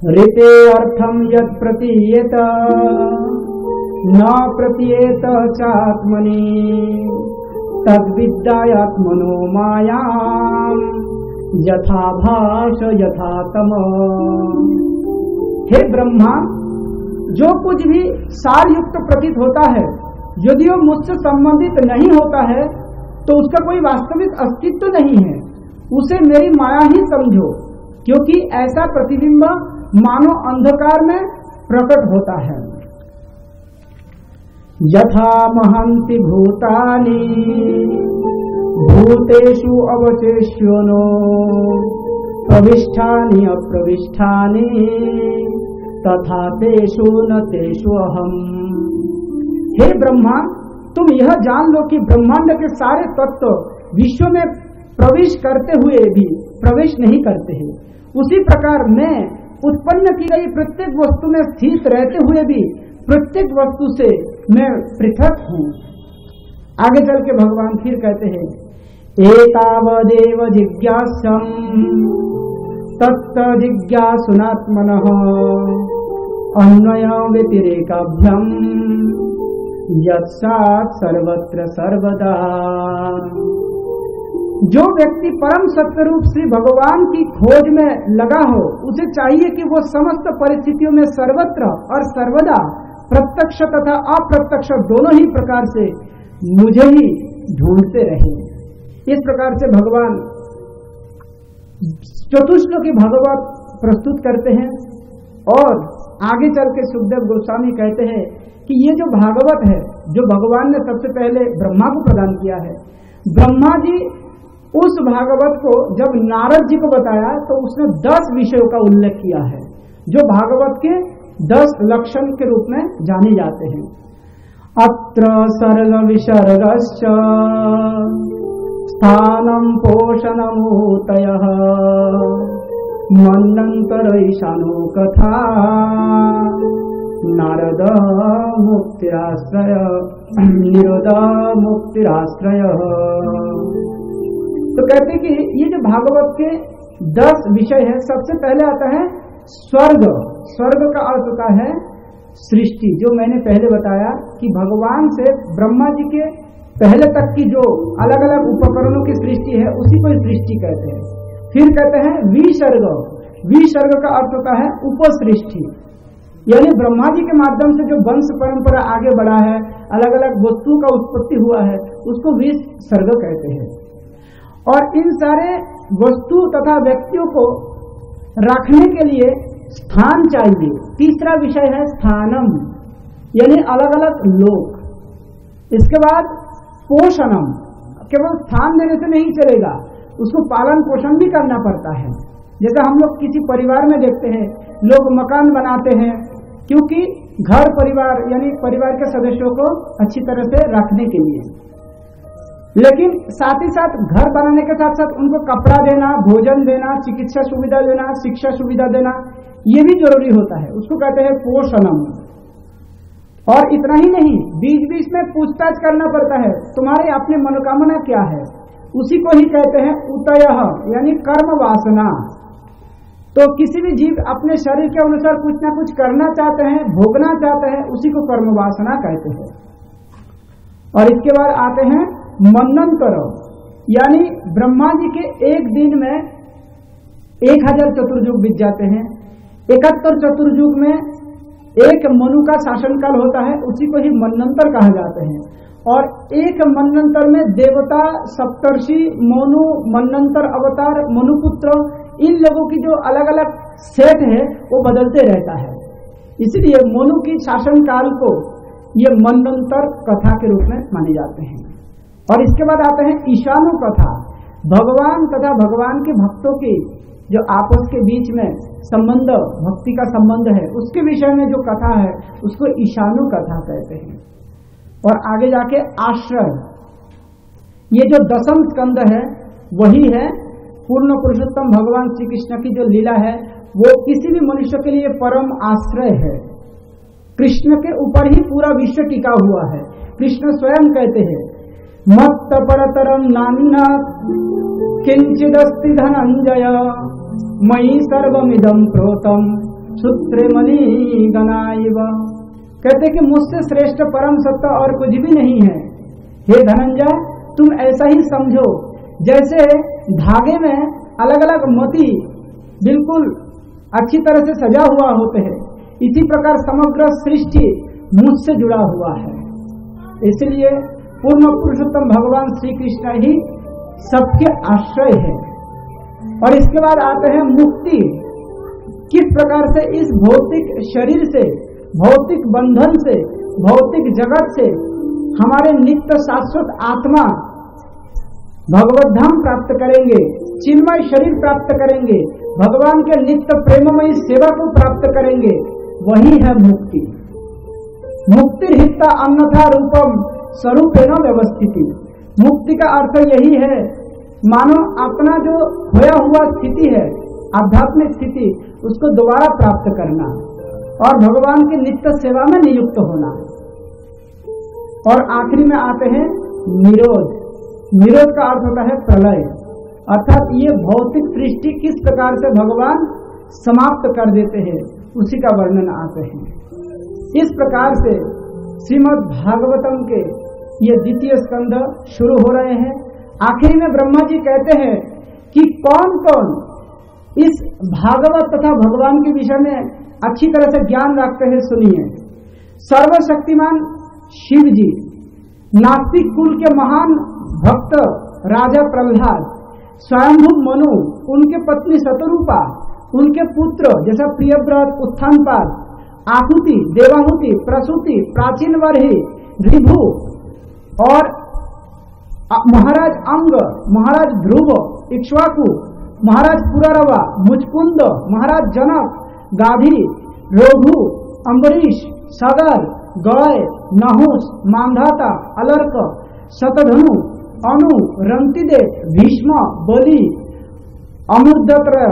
ऋते अर्थम यत् प्रतीयेत न प्रतीयेत चात्मनि तद्विद्यात्मनो मायां यथा भास यथा तम। हे ब्रह्मा, जो कुछ भी सारयुक्त प्रतीत होता है, यदि वो मुझसे संबंधित नहीं होता है तो उसका कोई वास्तविक अस्तित्व नहीं है, उसे मेरी माया ही समझो, क्योंकि ऐसा प्रतिबिंब मानो अंधकार में प्रकट होता है। यथा महन्ति भूतानि भूतेषु अवशेष्योनो प्रविष्ठानि अप्रविष्ठानि तथा तेषु न तेषु अहम्। हे ब्रह्मा, तुम यह जान लो कि ब्रह्मांड के सारे तत्व विश्व में प्रवेश करते हुए भी प्रवेश नहीं करते हैं। उसी प्रकार मैं उत्पन्न की गई प्रत्येक वस्तु में स्थित रहते हुए भी प्रत्येक वस्तु से मैं पृथक हूँ। आगे चल के भगवान फिर कहते हैं, एतावदेव जिज्ञासम् तत्त जिज्ञासुनात्मनः अन्वय व्यतिरेकाभ्याम यत्सात् सर्वत्र सर्वदा। जो व्यक्ति परम सत्य रूप श्री भगवान की खोज में लगा हो, उसे चाहिए कि वो समस्त परिस्थितियों में सर्वत्र और सर्वदा प्रत्यक्ष तथा अप्रत्यक्ष दोनों ही प्रकार से मुझे ही ढूंढते रहे। इस प्रकार से भगवान चतुश्लोकी भागवत प्रस्तुत करते हैं और आगे चल के सुखदेव गोस्वामी कहते हैं कि ये जो भागवत है, जो भगवान ने सबसे पहले ब्रह्मा को प्रदान किया है, ब्रह्मा जी उस भागवत को जब नारद जी को बताया तो उसने 10 विषयों का उल्लेख किया है, जो भागवत के 10 लक्षण के रूप में जाने जाते हैं। अत्र सर्ग विसर्गश्च स्थानं पोषणमूतयः मन्वन्तर ईशानो कथा नारद मुक्तिराश्रय निरोध मुक्तिराश्रय। तो कहते कि ये जो भागवत के 10 विषय है, सबसे पहले आता है स्वर्ग। स्वर्ग का अर्थ होता है सृष्टि। जो मैंने पहले बताया कि भगवान से ब्रह्मा जी के पहले तक की जो अलग अलग उपकरणों की सृष्टि है, उसी को सृष्टि कहते हैं। फिर कहते हैं विसर्ग। विसर्ग का अर्थ होता है उपसृष्टि, यानी ब्रह्मा जी के माध्यम से जो वंश परंपरा आगे बढ़ा है, अलग अलग वस्तुओं का उत्पत्ति हुआ है, उसको विसर्ग कहते हैं। और इन सारे वस्तु तथा व्यक्तियों को रखने के लिए स्थान चाहिए। तीसरा विषय है स्थानम, यानी अलग अलग लोक। इसके बाद पोषणम, केवल स्थान देने से नहीं चलेगा, उसको पालन पोषण भी करना पड़ता है। जैसे हम लोग किसी परिवार में देखते हैं, लोग मकान बनाते हैं क्योंकि घर परिवार यानी परिवार के सदस्यों को अच्छी तरह से रखने के लिए, लेकिन साथ ही साथ घर बनाने के साथ साथ उनको कपड़ा देना, भोजन देना, चिकित्सा सुविधा देना, शिक्षा सुविधा देना, ये भी जरूरी होता है। उसको कहते हैं पोषणम। और इतना ही नहीं, बीच बीच में पूछताछ करना पड़ता है, तुम्हारी अपनी मनोकामना क्या है, उसी को ही कहते हैं उतयः, यानी कर्म वासना। तो किसी भी जीव अपने शरीर के अनुसार कुछ ना कुछ करना चाहते हैं, भोगना चाहते हैं, उसी को कर्म वासना कहते हैं। और इसके बाद आते हैं मन्वंतर, यानी ब्रह्मा जी के एक दिन में 1000 चतुर्युग बीत जाते हैं। 71 चतुर्युग में एक मनु का शासनकाल होता है, उसी को ही मन्वंतर कहा जाते हैं। और एक मन्वंतर में देवता, सप्तर्षि, मनु, मन्वंतर अवतार, मनुपुत्र, इन लोगों की जो अलग अलग सेट है वो बदलते रहता है। इसलिए मनु की शासनकाल को ये मन्वंतर कथा के रूप में माने जाते हैं। और इसके बाद आते हैं ईशानु कथा। भगवान तथा भगवान के भक्तों की जो आपस के बीच में संबंध, भक्ति का संबंध है, उसके विषय में जो कथा है उसको ईशानु कथा कहते हैं। और आगे जाके आश्रय, ये जो 10म स्कंद है वही है पूर्ण पुरुषोत्तम भगवान श्री कृष्ण की जो लीला है, वो किसी भी मनुष्य के लिए परम आश्रय है। कृष्ण के ऊपर ही पूरा विश्व टिका हुआ है। कृष्ण स्वयं कहते हैं, मत्त परतरम नान्य किंचिदस्ति धनंजय मयि सर्वमिदं प्रोतम सूत्रमणि गणाइव। कहते कि मुझसे श्रेष्ठ परम सत्ता और कुछ भी नहीं है। हे धनंजय, तुम ऐसा ही समझो जैसे धागे में अलग अलग मोती बिल्कुल अच्छी तरह से सजा हुआ होते हैं, इसी प्रकार समग्र सृष्टि मुझसे जुड़ा हुआ है। इसलिए पूर्ण पुरुषोत्तम भगवान श्री कृष्ण ही सबके आश्रय है। और इसके बाद आते हैं मुक्ति। किस प्रकार से इस भौतिक शरीर से, भौतिक बंधन से, भौतिक जगत से हमारे नित्य शाश्वत आत्मा भगवत धाम प्राप्त करेंगे, चिन्मय शरीर प्राप्त करेंगे, भगवान के नित्य प्रेममयी सेवा को प्राप्त करेंगे, वही है मुक्ति। मुक्तिर्हिता अन्यथा रूपम स्वरूपेण व्यवस्थिति। मुक्ति का अर्थ यही है, मानो अपना जो खोया हुआ स्थिति है, आध्यात्मिक स्थिति, उसको दोबारा प्राप्त करना और भगवान की नित्य सेवा में नियुक्त होना। और आखिरी में आते हैं निरोध। निरोध का अर्थ होता है प्रलय, अर्थात ये भौतिक सृष्टि किस प्रकार से भगवान समाप्त कर देते हैं, उसी का वर्णन आते हैं। इस प्रकार से श्रीमद् भागवतम के ये द्वितीय स्कंद शुरू हो रहे हैं। आखिरी में ब्रह्मा जी कहते हैं कि कौन कौन इस भागवत तथा भगवान के विषय में अच्छी तरह से ज्ञान रखते हैं, सुनिए। सर्वशक्तिमान शिव जी, नास्तिक कुल के महान भक्त राजा प्रहलाद, स्वयंभू मनु, उनके पत्नी शतरूपा, उनके पुत्र जैसा प्रियव्रत, उत्थानपाद, आहुति, देवाहुति, प्रसूति, प्राचीन वर्ही, ऋभु और महाराज अंग, महाराज ध्रुव, इक्ष्वाकु, महाराज पुररवा, मुचकुंद, महाराज जनक, गाधी, रोघु, अम्बरीश, सागर, गय, नहुस, मांधाता, अलर्क, शतधनु, अनु, रंतिदेव, भीष्म, बलि, अमृतत्र,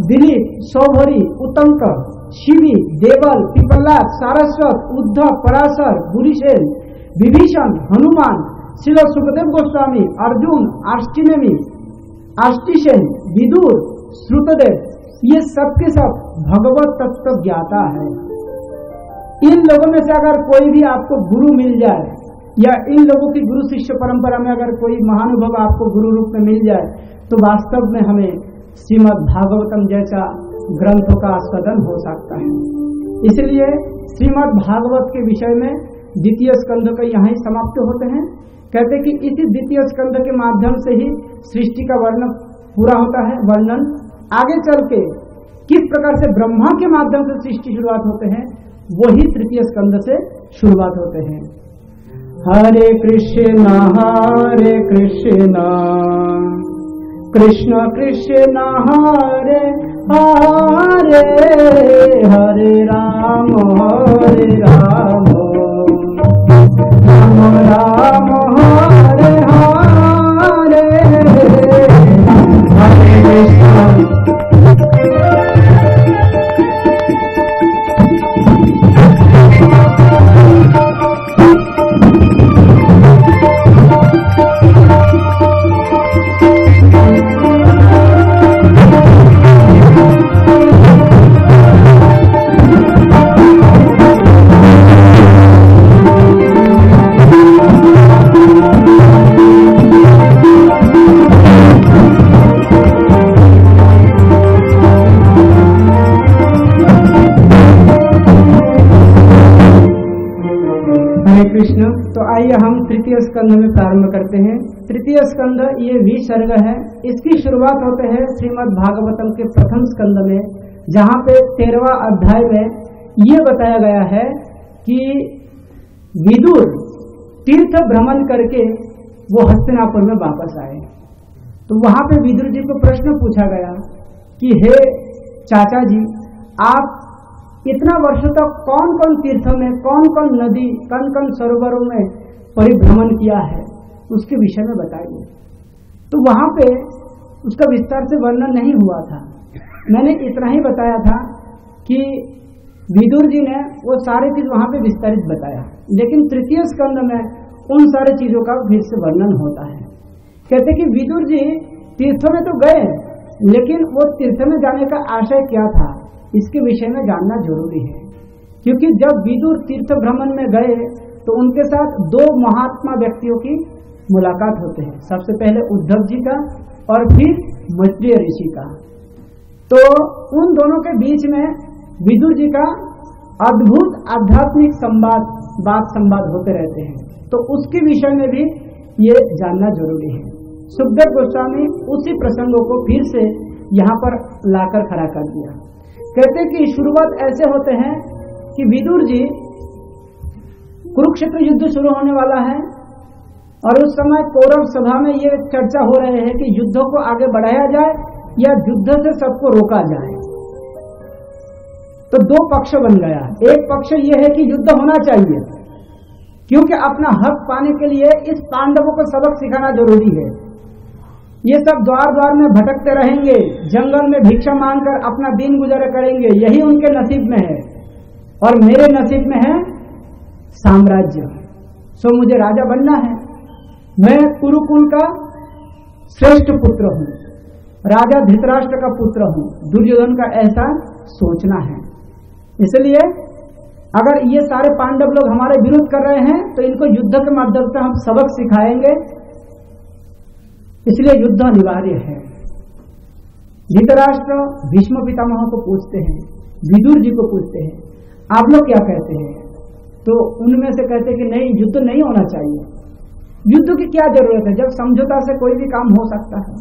दिलीप, सौभरी, उतंक, शिवी, देवल, पिपलाद, सारस्वत, उद्धव, पराशर, बुरिसेन, विभीषण, हनुमान, श्रील सुखदेव गोस्वामी, अर्जुन, आष्टिनेमी, आष्टिसेन, विदुर, श्रुतदेव, ये सब के सब भगवत तत्व ज्ञाता है। इन लोगों में से अगर कोई भी आपको गुरु मिल जाए, या इन लोगों की गुरु शिष्य परंपरा में अगर कोई महानुभव आपको गुरु रूप में मिल जाए, तो वास्तव में हमें श्रीमद् भागवतम जैसा ग्रंथों का आस्वादन हो सकता है। इसलिए श्रीमद् भागवत के विषय में द्वितीय स्कंध का यहाँ ही समाप्त होते हैं। कहते कि इसी द्वितीय स्कंध के माध्यम से ही सृष्टि का वर्णन पूरा होता है। वर्णन आगे चल के किस प्रकार से ब्रह्मा के माध्यम से सृष्टि शुरुआत होते हैं, वही तृतीय स्कंध से शुरुआत होते हैं। हरे कृष्ण कृष्ण कृष्ण हरे हरे, हरे राम राम राम हरे हरे, हरे कृष्ण तो आइए हम तृतीय स्कंध में प्रारंभ करते हैं। तृतीय स्कंध ये विसर्ग है। इसकी शुरुआत होते हैं श्रीमद् भागवतम के प्रथम स्कंध में, जहाँ पे 13वां अध्याय में ये बताया गया है कि विदुर तीर्थ भ्रमण करके वो हस्तिनापुर में वापस आए। तो वहां पे विदुर जी को प्रश्न पूछा गया कि हे चाचा जी, आप इतना वर्षों तक कौन कौन तीर्थों में, कौन कौन नदी, कौन कौन सरोवरों में परिभ्रमण किया है, उसके विषय में बताइए। तो वहां पे उसका विस्तार से वर्णन नहीं हुआ था। मैंने इतना ही बताया था कि विदुर जी ने वो सारी चीज वहां पे विस्तारित बताया, लेकिन तृतीय स्कंद में उन सारी चीजों का फिर से वर्णन होता है। कहते कि विदुर जी तीर्थों में तो गए, लेकिन वो तीर्थ में जाने का आशय क्या था, इसके विषय में जानना जरूरी है। क्योंकि जब विदुर तीर्थ भ्रमण में गए तो उनके साथ दो महात्मा व्यक्तियों की मुलाकात होते हैं। सबसे पहले उद्धव जी का और फिर मैत्रेय ऋषि का। तो उन दोनों के बीच में विदुर जी का अद्भुत आध्यात्मिक बात संवाद होते रहते हैं। तो उसके विषय में भी ये जानना जरूरी है। सुखदेव गोस्वामी उसी प्रसंगों को फिर से यहाँ पर लाकर खड़ा कर दिया। कहते कि शुरुआत ऐसे होते हैं कि विदुर जी, कुरुक्षेत्र युद्ध शुरू होने वाला है और उस समय कौरव सभा में ये चर्चा हो रहे हैं कि युद्धों को आगे बढ़ाया जाए या युद्ध से सबको रोका जाए। तो दो पक्ष बन गया। एक पक्ष ये है कि युद्ध होना चाहिए, क्योंकि अपना हक पाने के लिए इस पांडवों को सबक सिखाना जरूरी है। ये सब द्वार द्वार में भटकते रहेंगे, जंगल में भिक्षा मांगकर अपना दिन गुजारा करेंगे, यही उनके नसीब में है और मेरे नसीब में है साम्राज्य। सो मुझे राजा बनना है। मैं कुरुकुल का श्रेष्ठ पुत्र हूं, राजा धृतराष्ट्र का पुत्र हूं, दुर्योधन का ऐसा सोचना है। इसलिए अगर ये सारे पांडव लोग हमारे विरुद्ध कर रहे हैं तो इनको युद्ध के माध्यम से हम सबक सिखाएंगे, इसलिए युद्ध अनिवार्य है। धृतराष्ट्र भीष्म पितामह को पूछते हैं, विदुर जी को पूछते हैं, आप लोग क्या कहते हैं? तो उनमें से कहते हैं कि नहीं, युद्ध नहीं होना चाहिए। युद्ध की क्या जरूरत है जब समझौता से कोई भी काम हो सकता है।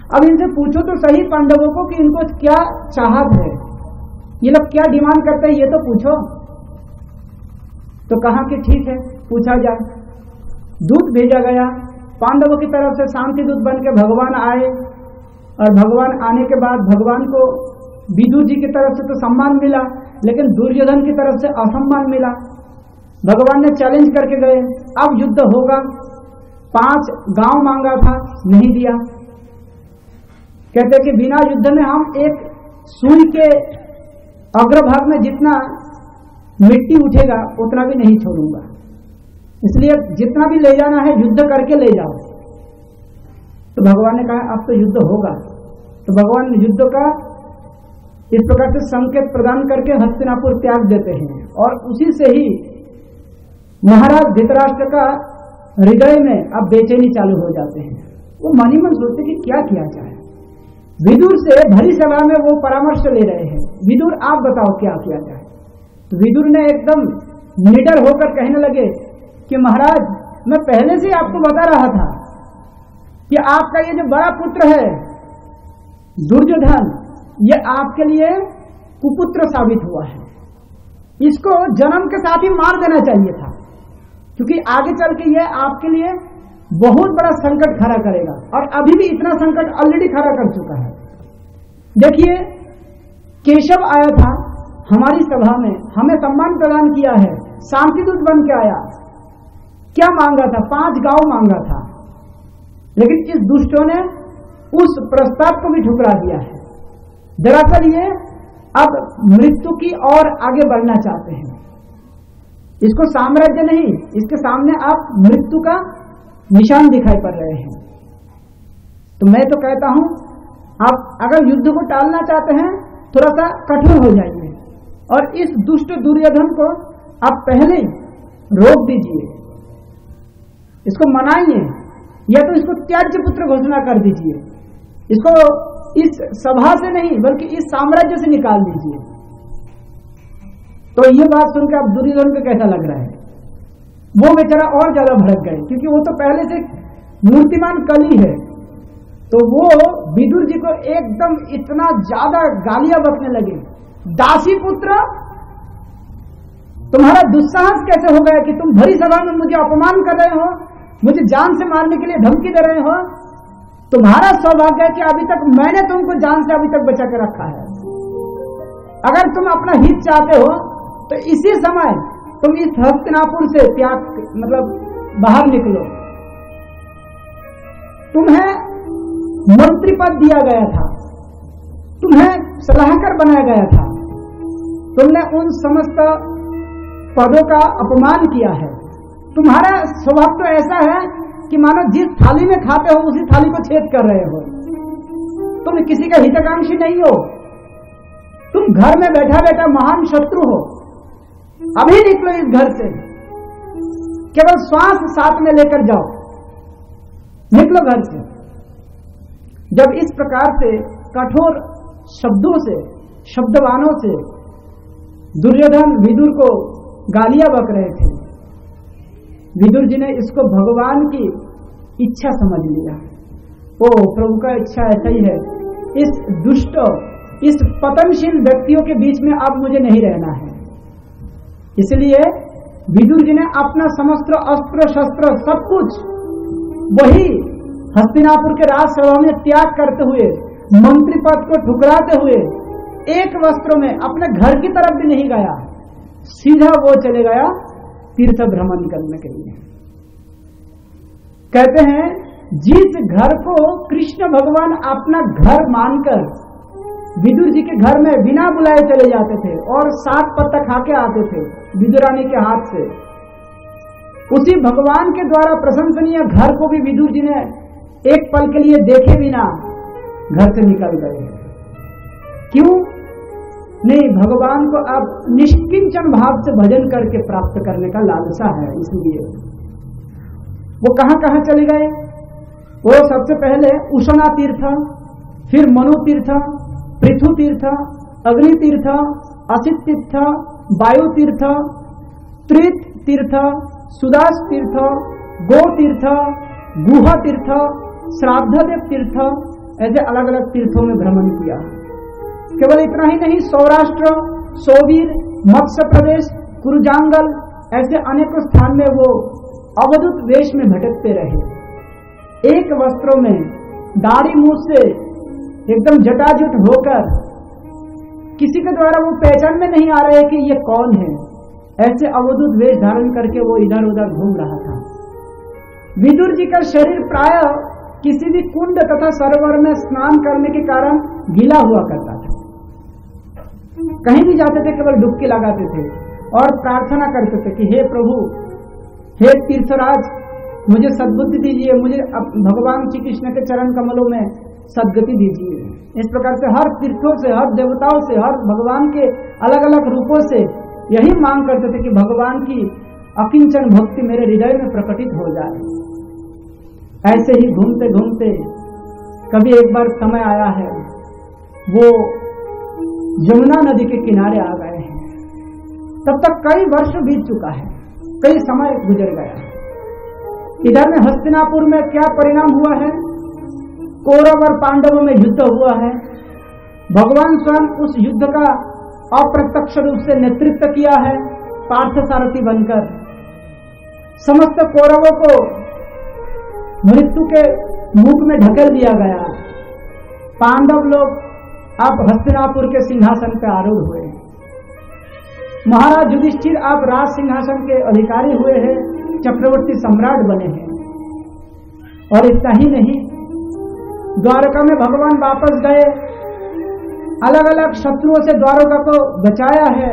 अब इनसे पूछो तो सही पांडवों को कि इनको क्या चाहत है, ये लोग क्या डिमांड करते हैं, ये तो पूछो। तो कहा कि ठीक है, पूछा जाए। दूत भेजा गया, पांडवों की तरफ से शांति दूत बन के भगवान आए और भगवान आने के बाद भगवान को विदुर जी की तरफ से तो सम्मान मिला, लेकिन दुर्योधन की तरफ से असम्मान मिला। भगवान ने चैलेंज करके गए, अब युद्ध होगा। 5 गांव मांगा था, नहीं दिया। कहते कि बिना युद्ध में हम एक सुई के अग्रभाग में जितना मिट्टी उठेगा उतना भी नहीं छोड़ूंगा, इसलिए जितना भी ले जाना है युद्ध करके ले जाओ। तो भगवान ने कहा अब तो युद्ध होगा। तो भगवान युद्ध का इस प्रकार से संकेत प्रदान करके हस्तिनापुर त्याग देते हैं और उसी से ही महाराज धृतराष्ट्र का हृदय में अब बेचैनी चालू हो जाते हैं। वो मन ही मन सोचते कि क्या किया जाए। विदुर से भरी सभा में वो परामर्श ले रहे हैं, विदुर आप बताओ क्या किया जाए। तो विदुर ने एकदम निडर होकर कहने लगे कि महाराज, मैं पहले से आपको बता रहा था कि आपका ये जो बड़ा पुत्र है दुर्योधन, ये आपके लिए कुपुत्र साबित हुआ है। इसको जन्म के साथ ही मार देना चाहिए था, क्योंकि आगे चल के ये आपके लिए बहुत बड़ा संकट खड़ा करेगा और अभी भी इतना संकट ऑलरेडी खड़ा कर चुका है। देखिए, केशव आया था हमारी सभा में, हमें सम्मान प्रदान किया है, शांति दूत बन के आया। क्या मांगा था? 5 गांव मांगा था, लेकिन इस दुष्टों ने उस प्रस्ताव को भी ठुकरा दिया है। दरअसल ये अब मृत्यु की ओर आगे बढ़ना चाहते हैं। इसको साम्राज्य नहीं, इसके सामने आप मृत्यु का निशान दिखाई पड़ रहे हैं। तो मैं तो कहता हूं, आप अगर युद्ध को टालना चाहते हैं थोड़ा सा कठोर हो जाइए और इस दुष्ट दुर्योधन को आप पहले रोक दीजिए, इसको मनाइए, या तो इसको त्याज्य पुत्र घोषणा कर दीजिए, इसको इस सभा से नहीं बल्कि इस साम्राज्य से निकाल दीजिए। तो ये बात सुनकर अब दुर्योधन को कैसा लग रहा है? वो बेचारा और ज्यादा भड़क गए, क्योंकि वो तो पहले से मूर्तिमान कली है। तो वो विदुर जी को एकदम इतना ज्यादा गालियां बकने लगे, दासी पुत्र, तुम्हारा दुस्साहस कैसे हो गया कि तुम भरी सभा में मुझे अपमान कर रहे हो, मुझे जान से मारने के लिए धमकी दे रहे हो। तुम्हारा सौभाग्य है कि अभी तक मैंने तुमको जान से अभी तक बचा के रखा है। अगर तुम अपना हित चाहते हो तो इसी समय तुम इस हस्तिनापुर से त्याग बाहर निकलो। तुम्हें मंत्री पद दिया गया था, तुम्हें सलाहकार बनाया गया था, तुमने उन समस्त पदों का अपमान किया है। तुम्हारा स्वभाव तो ऐसा है कि मानो जिस थाली में खाते हो उसी थाली को छेद कर रहे हो। तुम किसी का हितकांक्षी नहीं हो। तुम घर में बैठा बैठा महान शत्रु हो, अभी निकलो इस घर से, केवल श्वास साथ में लेकर जाओ, निकलो घर से। जब इस प्रकार से कठोर शब्दों से, शब्दवानों से दुर्योधन विदुर को गालियां बक रहे थे, विदुर जी ने इसको भगवान की इच्छा समझ लिया। ओ प्रभु का इच्छा ऐसा ही है, इस दुष्ट, इस पतनशील व्यक्तियों के बीच में अब मुझे नहीं रहना है। इसलिए विदुर जी ने अपना समस्त अस्त्र शस्त्र सब कुछ वही हस्तिनापुर के राजसभा में त्याग करते हुए, मंत्री पद को ठुकराते हुए, एक वस्त्र में अपने घर की तरफ भी नहीं गया, सीधा वो चले गया तीर्थ भ्रमण करने के लिए। कहते हैं जिस घर को कृष्ण भगवान अपना घर मानकर विदुर जी के घर में बिना बुलाए चले जाते थे और 7 पत्ता खा के आते थे विदुरानी के हाथ से, उसी भगवान के द्वारा प्रशंसनीय घर को भी विदुर जी ने एक पल के लिए देखे बिना घर से निकल गए। क्यों नहीं? भगवान को अब निष्किंचन भाव से भजन करके प्राप्त करने का लालसा है। इसलिए वो कहां कहां चले गए? वो सबसे पहले उषणा तीर्थ, फिर मनु तीर्थ, पृथु तीर्थ, अग्नि तीर्थ, असित तीर्थ, वायु तीर्थ, त्रित तीर्थ, सुदास तीर्थ, गो तीर्थ, गुहा तीर्थ, श्राद्धदेव तीर्थ, ऐसे अलग अलग तीर्थों में भ्रमण किया। केवल इतना ही नहीं, सौराष्ट्र, सोवीर, मत्स्य प्रदेश, कुरुजांगल, ऐसे अनेकों स्थान में वो अवधूत वेश में भटकते रहे। एक वस्त्रों में दाढ़ी मूछ से एकदम जटाजुट होकर, किसी के द्वारा वो पहचान में नहीं आ रहे कि ये कौन है, ऐसे अवधूत वेश धारण करके वो इधर उधर घूम रहा था। विदुर जी का शरीर प्राय किसी भी कुंड तथा सरोवर में स्नान करने के कारण गीला हुआ करता था। कहीं भी जाते थे केवल डुबकी लगाते थे और प्रार्थना करते थे कि हे प्रभु, हे तीर्थराज, मुझे सद्बुद्धि दीजिए, मुझे भगवान श्री कृष्ण के चरण कमलों में सद्गति दीजिए। इस प्रकार से हर तीर्थों से, हर देवताओं से, हर भगवान के अलग अलग रूपों से यही मांग करते थे कि भगवान की अकिंचन भक्ति मेरे हृदय में प्रकटित हो जाए। ऐसे ही घूमते घूमते कभी एक बार समय आया है, वो यमुना नदी के किनारे आ गए हैं। तब तक कई वर्ष बीत चुका है, कई समय गुजर गया। इधर में हस्तिनापुर में क्या परिणाम हुआ है? कौरव और पांडवों में युद्ध हुआ है। भगवान स्वयं उस युद्ध का अप्रत्यक्ष रूप से नेतृत्व किया है, पार्थसारथी बनकर। समस्त कौरवों को मृत्यु के मुख में ढकेल दिया गया। पांडव लोग अब हस्तिनापुर के सिंहासन पर आरूढ़ हुए। महाराज युधिष्ठिर अब राज सिंहासन के अधिकारी हुए हैं, चक्रवर्ती सम्राट बने हैं। और इतना ही नहीं, द्वारका में भगवान वापस गए, अलग अलग शत्रुओं से द्वारका को बचाया है।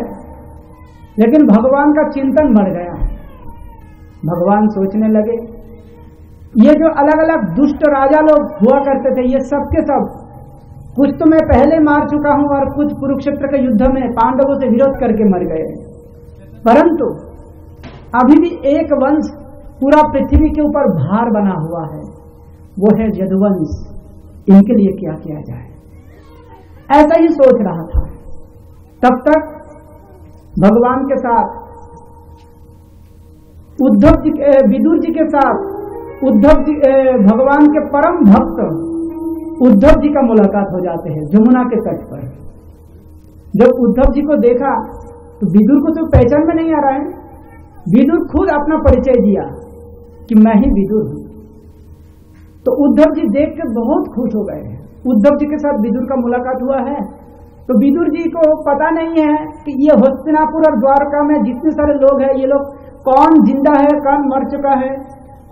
लेकिन भगवान का चिंतन बढ़ गया। भगवान सोचने लगे, ये जो अलग अलग दुष्ट राजा लोग हुआ करते थे, ये सब के सब कुछ तो मैं पहले मार चुका हूं और कुछ कुरुक्षेत्र के युद्ध में पांडवों से विरोध करके मर गए। परंतु अभी भी एक वंश पूरा पृथ्वी के ऊपर भार बना हुआ है, वो है यदुवंश। इनके लिए क्या किया जाए, ऐसा ही सोच रहा था। तब तक भगवान के साथ उद्धव जी, विदुर जी के साथ उद्धव जी, भगवान के परम भक्त उद्धव जी का मुलाकात हो जाते हैं यमुना के तट पर। जब उद्धव जी को देखा तो विदुर को तो पहचान में नहीं आ रहा है। विदुर खुद अपना परिचय दिया कि मैं ही विदुर हूं। तो उद्धव जी देख के बहुत खुश हो गए। उद्धव जी के साथ विदुर का मुलाकात हुआ है। तो विदुर जी को पता नहीं है कि ये हस्तिनापुर और द्वारका में जितने सारे लोग हैं, ये लोग कौन जिंदा है, कौन मर चुका है,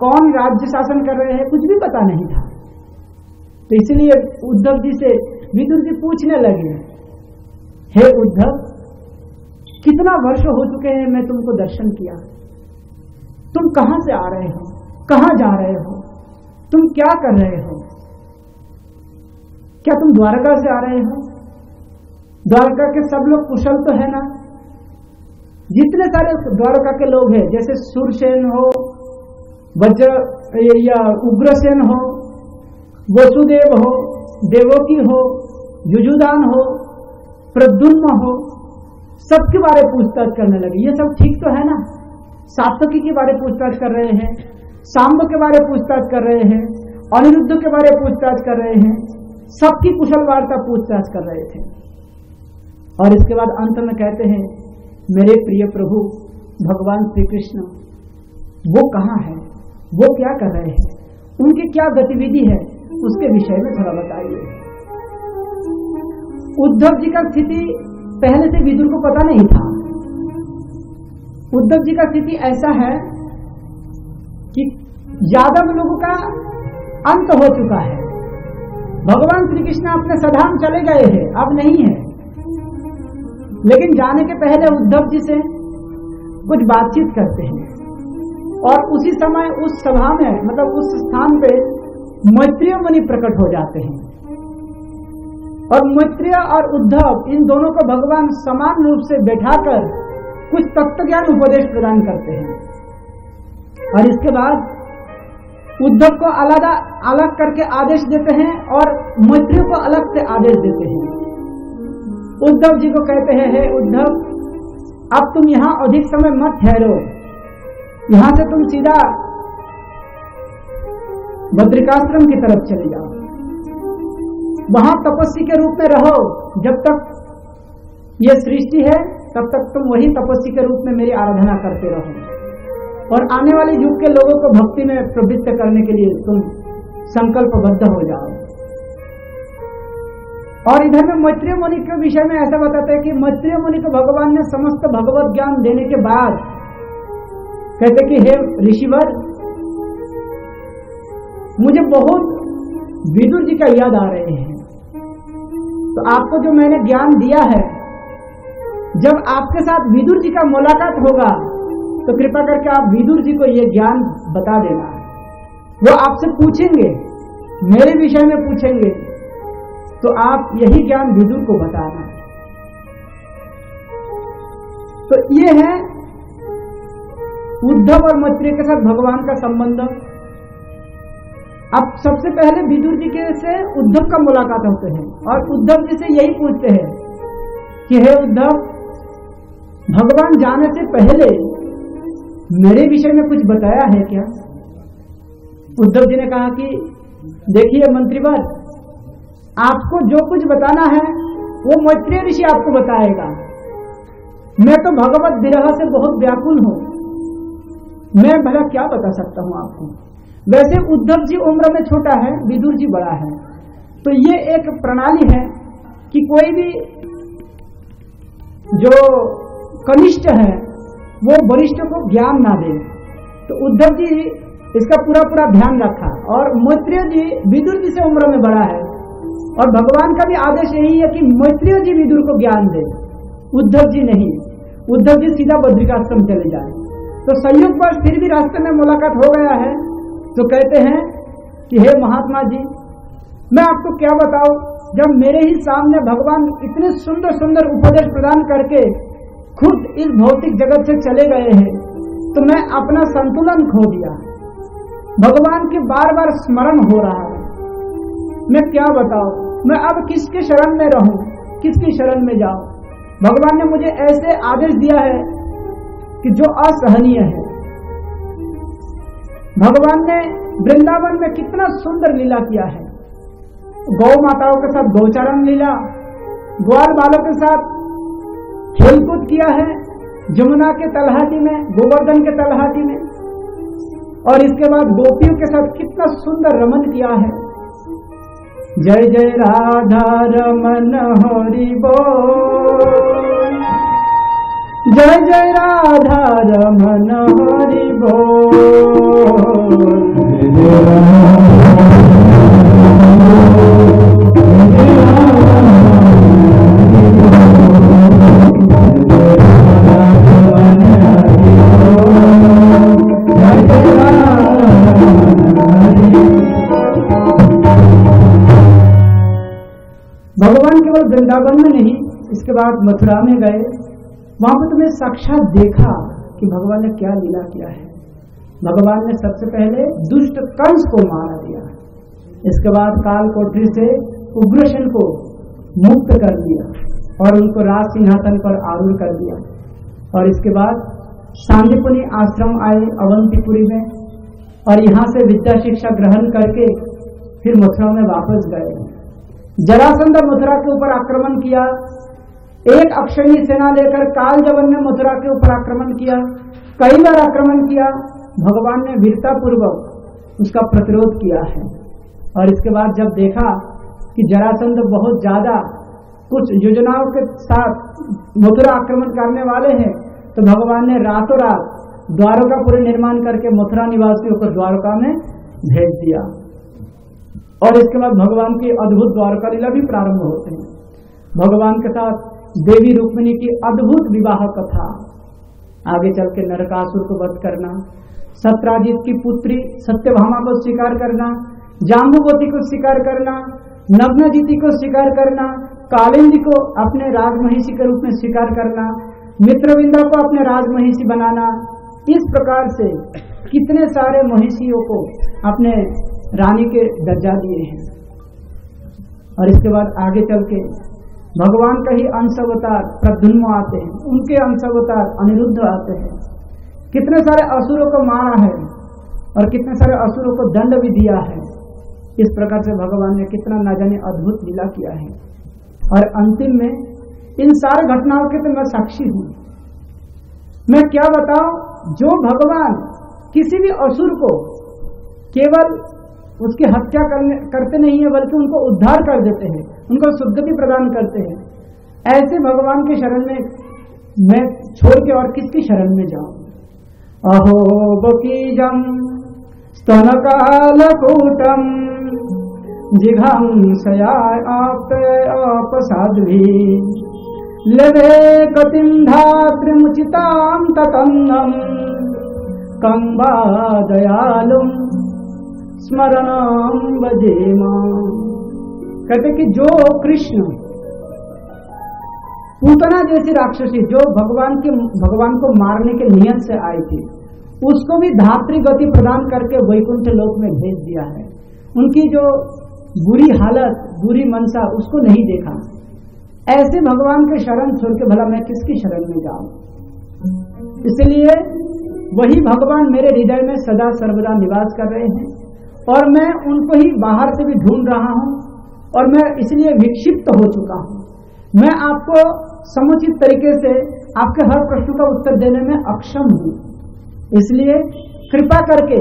कौन राज्य शासन कर रहे हैं, कुछ भी पता नहीं था। तो इसलिए उद्धव जी से विदुर जी पूछने लगे, हे उद्धव, कितना वर्ष हो चुके हैं मैं तुमको दर्शन किया, तुम कहां से आ रहे हो, कहां जा रहे हो, तुम क्या कर रहे हो, क्या तुम द्वारका से आ रहे हो? द्वारका के सब लोग कुशल तो है ना? जितने सारे द्वारका के लोग हैं, जैसे सूरसेन हो, वज्र या उग्रसेन हो, वसुदेव हो, देवकी हो, युजुदान हो, प्रद्युम्न हो, सबके बारे में पूछताछ करने लगे। ये सब ठीक तो है ना? सात्यकी के बारे में पूछताछ कर रहे हैं, सांब के बारे में पूछताछ कर रहे हैं, अनिरुद्ध के बारे में पूछताछ कर रहे हैं, सबकी कुशल वार्ता पूछताछ कर रहे थे। और इसके बाद अंत में कहते हैं, मेरे प्रिय प्रभु भगवान श्री कृष्ण वो कहाँ है, वो क्या कर रहे हैं, उनकी क्या गतिविधि है, उसके विषय में थोड़ा बताइए। उद्धव जी का स्थिति पहले से विदुर को पता नहीं था। उद्धव जी का स्थिति ऐसा है कि यादव लोगों का अंत हो चुका है। भगवान श्री कृष्ण अपने सधाम चले गए हैं, अब नहीं है। लेकिन जाने के पहले उद्धव जी से कुछ बातचीत करते हैं और उसी समय उस सभा में, मतलब उस स्थान पे मैत्रेय मुनि प्रकट हो जाते हैं। और मैत्रेय और उद्धव इन दोनों को भगवान समान रूप से बैठाकर कुछ तत्व ज्ञान उपदेश प्रदान करते हैं। और इसके बाद उद्धव को अलग करके आदेश देते हैं और मैत्रेय को अलग से आदेश देते हैं। उद्धव जी को कहते हैं, हे उद्धव, अब तुम यहां अधिक समय मत ठहरो, यहां से तुम सीधा बद्रिकाश्रम की तरफ चले जाओ, वहां तपस्वी के रूप में रहो। जब तक ये सृष्टि है तब तक तुम वही तपस्वी के रूप में मेरी आराधना करते रहो और आने वाले युग के लोगों को भक्ति में प्रवृत्त करने के लिए तुम संकल्पबद्ध हो जाओ। और इधर में मैत्रेय मुनि के विषय में ऐसा बताते हैं कि मैत्रेय मुनि को भगवान ने समस्त भगवत ज्ञान देने के बाद कहते कि हे ऋषिवर, मुझे बहुत विदुर जी का याद आ रहे हैं, तो आपको जो मैंने ज्ञान दिया है, जब आपके साथ विदुर जी का मुलाकात होगा तो कृपा करके आप विदुर जी को ये ज्ञान बता देना। वो आपसे पूछेंगे, मेरे विषय में पूछेंगे, तो आप यही ज्ञान विदुर को बताना। तो ये है उद्धव और मैत्रेय के साथ भगवान का संबंध। अब सबसे पहले विदुर जी के से उद्धव का मुलाकात होते हैं और उद्धव जी से यही पूछते हैं कि हे उद्धव, भगवान जाने से पहले मेरे विषय में कुछ बताया है क्या? उद्धव जी ने कहा कि देखिए मंत्रीवर, आपको जो कुछ बताना है वो मैत्रेय ऋषि आपको बताएगा। मैं तो भगवत विरह से बहुत व्याकुल हूं, मैं भला क्या बता सकता हूं आपको। वैसे उद्धव जी उम्र में छोटा है, विदुर जी बड़ा है, तो ये एक प्रणाली है कि कोई भी जो कनिष्ठ है वो वरिष्ठ को ज्ञान ना दे। तो उद्धव जी इसका पूरा ध्यान रखा और मैत्रेय जी विदुर जी से उम्र में बड़ा है और भगवान का भी आदेश यही है कि मैत्रेय जी विदुर को ज्ञान दे, उद्धव जी नहीं। उद्धव जी सीधा बद्रिकाश्रम चले जाए। तो संयोगवश फिर भी रास्ते में मुलाकात हो गया है, तो कहते हैं कि हे महात्मा जी, मैं आपको क्या बताऊं, जब मेरे ही सामने भगवान इतने सुंदर सुंदर उपदेश प्रदान करके खुद इस भौतिक जगत से चले गए हैं, तो मैं अपना संतुलन खो दिया। भगवान के बार बार स्मरण हो रहा है, मैं क्या बताऊं, मैं अब किसके शरण में रहूं, किसकी शरण में जाऊं। भगवान ने मुझे ऐसे आदेश दिया है कि जो असहनीय है। भगवान ने वृंदावन में कितना सुंदर लीला किया है। गौ माताओं के साथ गौचारण लीला, ग्वाल बालों के साथ खेलकूद किया है, जमुना के तलहटी में, गोवर्धन के तलहटी में, और इसके बाद गोपियों के साथ कितना सुंदर रमन किया है। जय जय राधा रमन हरि बोल, जय जय राधा रमन हरि बोल। भगवान केवल वृंदावन में नहीं, उसके बाद मथुरा में गए, वहां पर तुम्हें साक्षात देखा कि भगवान ने क्या लीला किया है। भगवान ने सबसे पहले दुष्ट कंस को मार दिया, इसके बाद काल कोठरी से उग्रसेन को मुक्त कर दिया और उनको राज सिंहासन पर आरूढ़ कर दिया। और इसके बाद सांदीपनि आश्रम आए अवंतीपुरी में, और यहाँ से विद्या शिक्षा ग्रहण करके फिर मथुरा में वापस गए। जरासंध मथुरा के ऊपर आक्रमण किया, एक अक्षयणी सेना लेकर कालजवन ने मथुरा के ऊपर आक्रमण किया, कई बार आक्रमण किया। भगवान ने वीरता पूर्वक उसका प्रतिरोध किया है। और इसके बाद जब देखा कि जरासंध बहुत ज्यादा कुछ योजनाओं के साथ मथुरा आक्रमण करने वाले हैं, तो भगवान ने रातों रात द्वारकापुरी निर्माण करके मथुरा निवासियों को द्वारका में भेज दिया। और इसके बाद भगवान की अद्भुत द्वारका लीला भी प्रारंभ होते हैं। भगवान के साथ देवी रुक्मिणी की अद्भुत विवाह कथा, आगे चल के नरकासुर को वध करना, सत्राजित की पुत्री सत्यभामा को स्वीकार करना, जाम्बुवती को स्वीकार करना, नग्नजिति को स्वीकार करना, कालिंदी को अपने राजमहिषी के रूप में स्वीकार करना, मित्रविंदा को अपने राजमहिषी बनाना। इस प्रकार से कितने सारे महिषियों को अपने रानी के दर्जा दिए हैं। और इसके बाद आगे चल के भगवान का ही अंश अवतार प्रद्युम्न आते हैं, उनके अंश अवतार अनिरुद्ध आते हैं। कितने सारे असुरों को मारा है और कितने सारे असुरों को दंड भी दिया है। इस प्रकार से भगवान ने कितना ना जाने अद्भुत लीला किया है। और अंतिम में इन सारे घटनाओं के तो मैं साक्षी हूं। मैं क्या बताऊं, जो भगवान किसी भी असुर को केवल उसकी हत्या करते नहीं है, बल्कि उनको उद्धार कर देते हैं, उनको सुगति प्रदान करते हैं, ऐसे भगवान के शरण में मैं छोड़ के और किसकी शरण में जाऊं। अहो बकीजम स्तनकालकूटम जिघांसया आपसाध्वी लवे गतिं धात्रिमुचितां ततन्नं कंबा दयालुं स्मरणं भजेम। कहते कि जो कृष्ण पूतना जैसी राक्षसी जो भगवान को मारने के नियत से आई थी, उसको भी धात्री गति प्रदान करके वैकुंठ लोक में भेज दिया है। उनकी जो बुरी हालत, बुरी मनसा, उसको नहीं देखा। ऐसे भगवान के शरण छोड़ के भला मैं किसकी शरण में जाऊं। इसलिए वही भगवान मेरे हृदय में सदा सर्वदा निवास कर रहे हैं, और मैं उनको ही बाहर से भी ढूंढ रहा हूं, और मैं इसलिए विक्षिप्त हो चुका हूं। मैं आपको समुचित तरीके से आपके हर प्रश्न का उत्तर देने में अक्षम हूं। इसलिए कृपा करके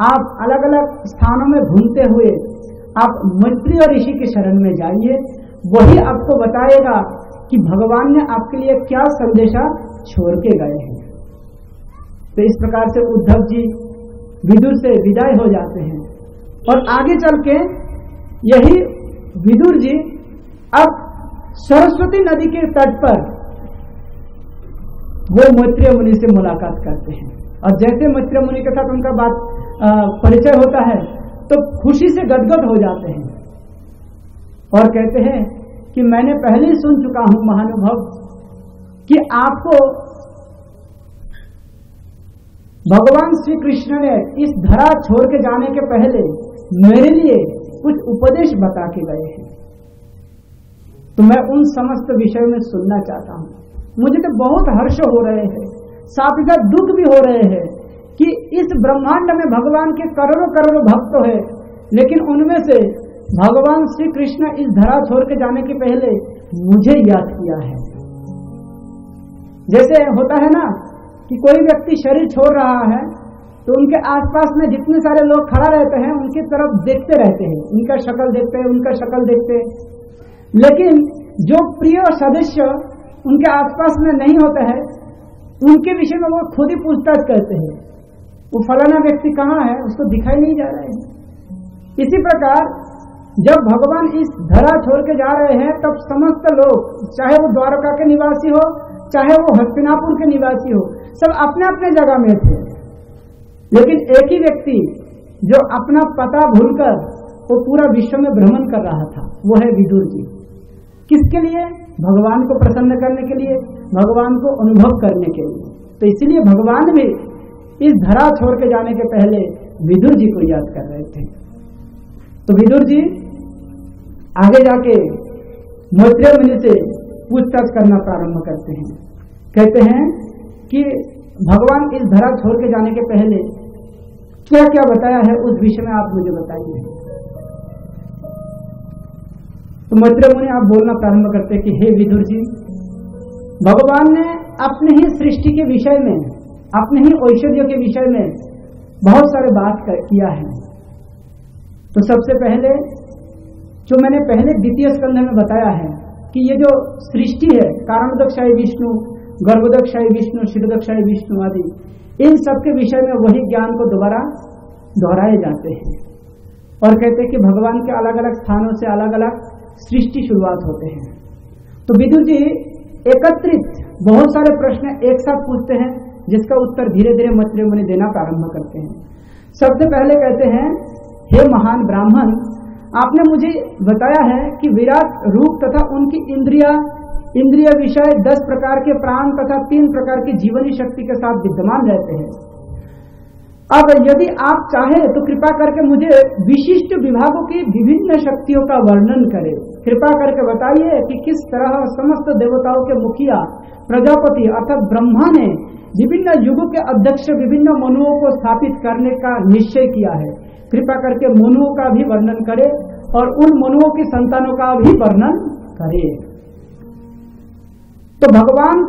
आप अलग अलग स्थानों में घूमते हुए आप मैत्री और ऋषि की शरण में जाइए, वही आपको बताएगा कि भगवान ने आपके लिए क्या संदेशा छोड़ के गए हैं। तो इस प्रकार से उद्धव जी विदुर से विदाई हो जाते हैं, और आगे चल के यही विदुर जी अब सरस्वती नदी के तट पर वो मैत्रेय मुनि से मुलाकात करते हैं। और जैसे मैत्रेय मुनि के साथ उनका परिचय होता है तो खुशी से गदगद हो जाते हैं, और कहते हैं कि मैंने पहले ही सुन चुका हूं महानुभाव कि आपको भगवान श्री कृष्ण ने इस धरा छोड़ के जाने के पहले मेरे लिए कुछ उपदेश बता के गए हैं। तो मैं उन समस्त विषयों में सुनना चाहता हूं। मुझे तो बहुत हर्ष हो रहे हैं, साथ ही साथ दुख भी हो रहे हैं कि इस ब्रह्मांड में भगवान के करोड़ों करोड़ों भक्त हैं, लेकिन उनमें से भगवान श्री कृष्ण इस धरा छोड़ के जाने के पहले मुझे याद किया है। जैसे होता है ना कि कोई व्यक्ति शरीर छोड़ रहा है तो उनके आसपास में जितने सारे लोग खड़ा रहते हैं उनकी तरफ देखते रहते हैं, उनका शक्ल देखते हैं, उनका शक्ल देखते हैं, लेकिन जो प्रिय सदस्य उनके आसपास में नहीं होता है उनके विषय में वो खुद ही पूछताछ करते हैं, वो फलाना व्यक्ति कहाँ है, उसको दिखाई नहीं जा रहा है। इसी प्रकार जब भगवान इस धरा छोड़ के जा रहे हैं तब समस्त लोग, चाहे वो द्वारका के निवासी हो, चाहे वो हस्तिनापुर के निवासी हो, सब अपने अपने जगह में थे, लेकिन एक ही व्यक्ति जो अपना पता भूलकर वो पूरा विश्व में भ्रमण कर रहा था, वो है विदुर जी। किसके लिए? भगवान को प्रसन्न करने के लिए, भगवान को अनुभव करने के लिए। तो इसलिए भगवान भी इस धरा छोड़ के जाने के पहले विदुर जी को याद कर रहे थे। तो विदुर जी आगे जाके मैत्रेय मुनि से पूछताछ करना प्रारंभ करते हैं। कहते हैं कि भगवान इस धरा छोड़ के जाने के पहले क्या क्या बताया है, उस विषय में आप मुझे बताइए। तो मैत्रेय मुनि आप बोलना प्रारंभ करते हैं कि हे विदुर जी, भगवान ने अपने ही सृष्टि के विषय में, अपने ही ऐश्वर्य के विषय में बहुत सारे बात किया है। तो सबसे पहले जो मैंने पहले द्वितीय स्कंध में बताया है कि ये जो सृष्टि है, कारणोदकशाही विष्णु, गर्भोदकशाही विष्णु, शीर्षोदकशाही विष्णु आदि, इन सब के विषय में वही ज्ञान को दोबारा दोहराए जाते हैं और कहते हैं कि भगवान के अलग अलग स्थानों से अलग अलग सृष्टि शुरुआत होते हैं। तो विदुर जी एकत्रित बहुत सारे प्रश्न एक साथ पूछते हैं, जिसका उत्तर धीरे धीरे मैत्रेय मुनि देना प्रारंभ करते हैं। सबसे पहले कहते हैं, हे महान ब्राह्मण, आपने मुझे बताया है कि विराट रूप तथा उनकी इंद्रिय विषय 10 प्रकार के प्राण तथा 3 प्रकार की जीवनी शक्ति के साथ विद्यमान रहते हैं। अब यदि आप चाहे तो कृपा करके मुझे विशिष्ट विभागों की विभिन्न शक्तियों का वर्णन करें। कृपा करके बताइए कि किस तरह समस्त देवताओं के मुखिया प्रजापति अर्थात ब्रह्मा ने विभिन्न युगों के अध्यक्ष विभिन्न मनुओं को स्थापित करने का निश्चय किया है। कृपा करके मनुओं का भी वर्णन करे और उन मनुओं की संतानों का भी वर्णन करे। तो भगवान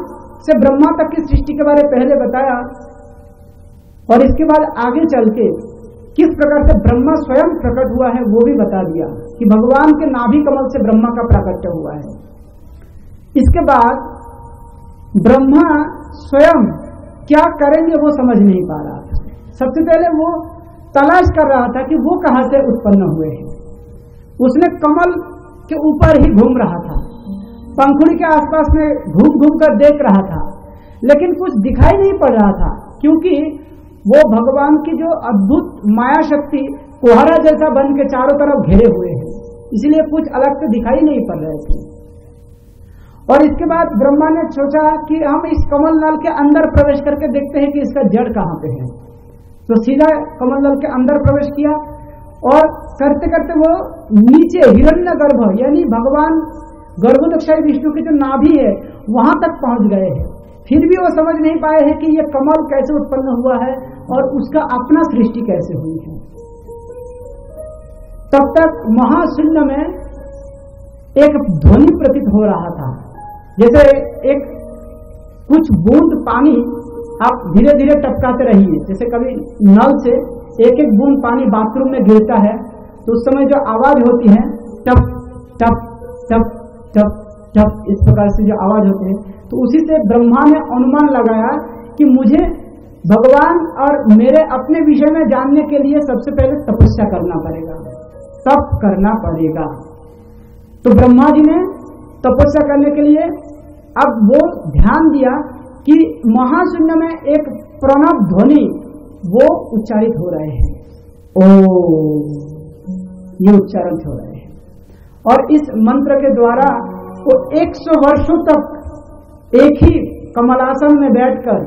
से ब्रह्मा तक की सृष्टि के बारे में पहले बताया और इसके बाद आगे चल के किस प्रकार से ब्रह्मा स्वयं प्रकट हुआ है वो भी बता दिया कि भगवान के नाभि कमल से ब्रह्मा का प्राकट्य हुआ है। इसके बाद ब्रह्मा स्वयं क्या करेंगे वो समझ नहीं पा रहा था। सबसे पहले वो तलाश कर रहा था कि वो कहां से उत्पन्न हुए हैं। उसने कमल के ऊपर ही घूम रहा था, पंखुड़ी के आसपास में घूम घूम कर देख रहा था, लेकिन कुछ दिखाई नहीं पड़ रहा था क्योंकि वो भगवान की जो अद्भुत माया शक्ति कोहरा जैसा बन के चारों तरफ घेरे हुए है, इसलिए कुछ अलग से दिखाई नहीं पड़ रहे थे। और इसके बाद ब्रह्मा ने सोचा कि हम इस कमल नल के अंदर प्रवेश करके देखते हैं कि इसका जड़ कहां पे है। तो सीधा कमल नल के अंदर प्रवेश किया और करते करते वो नीचे हिरण्य गर्भ यानी भगवान गर्भोदकशाही विष्णु की जो नाभि है वहां तक पहुंच गए हैं। फिर भी वो समझ नहीं पाए हैं कि ये कमल कैसे उत्पन्न हुआ है और उसका अपना सृष्टि कैसे हुई है। तब तक महाशून्य में एक ध्वनि प्रतीत हो रहा था, जैसे एक कुछ बूंद पानी आप धीरे धीरे टपकाते रहिए। जैसे कभी नल से एक एक बूंद पानी बाथरूम में गिरता है तो उस समय जो आवाज होती है टप टप टप टप टप, इस प्रकार से जो आवाज होती है, तो उसी से ब्रह्मा ने अनुमान लगाया कि मुझे भगवान और मेरे अपने विषय में जानने के लिए सबसे पहले तपस्या करना पड़ेगा, तप करना पड़ेगा। तो ब्रह्मा जी ने तपस्या करने के लिए अब वो ध्यान दिया कि महाशून्य में एक प्रणव ध्वनि वो उच्चारित हो रहे हैं, ओम, ये उच्चारण हो रहे हैं। और इस मंत्र के द्वारा वो 100 वर्षों तक एक ही कमलासन में बैठकर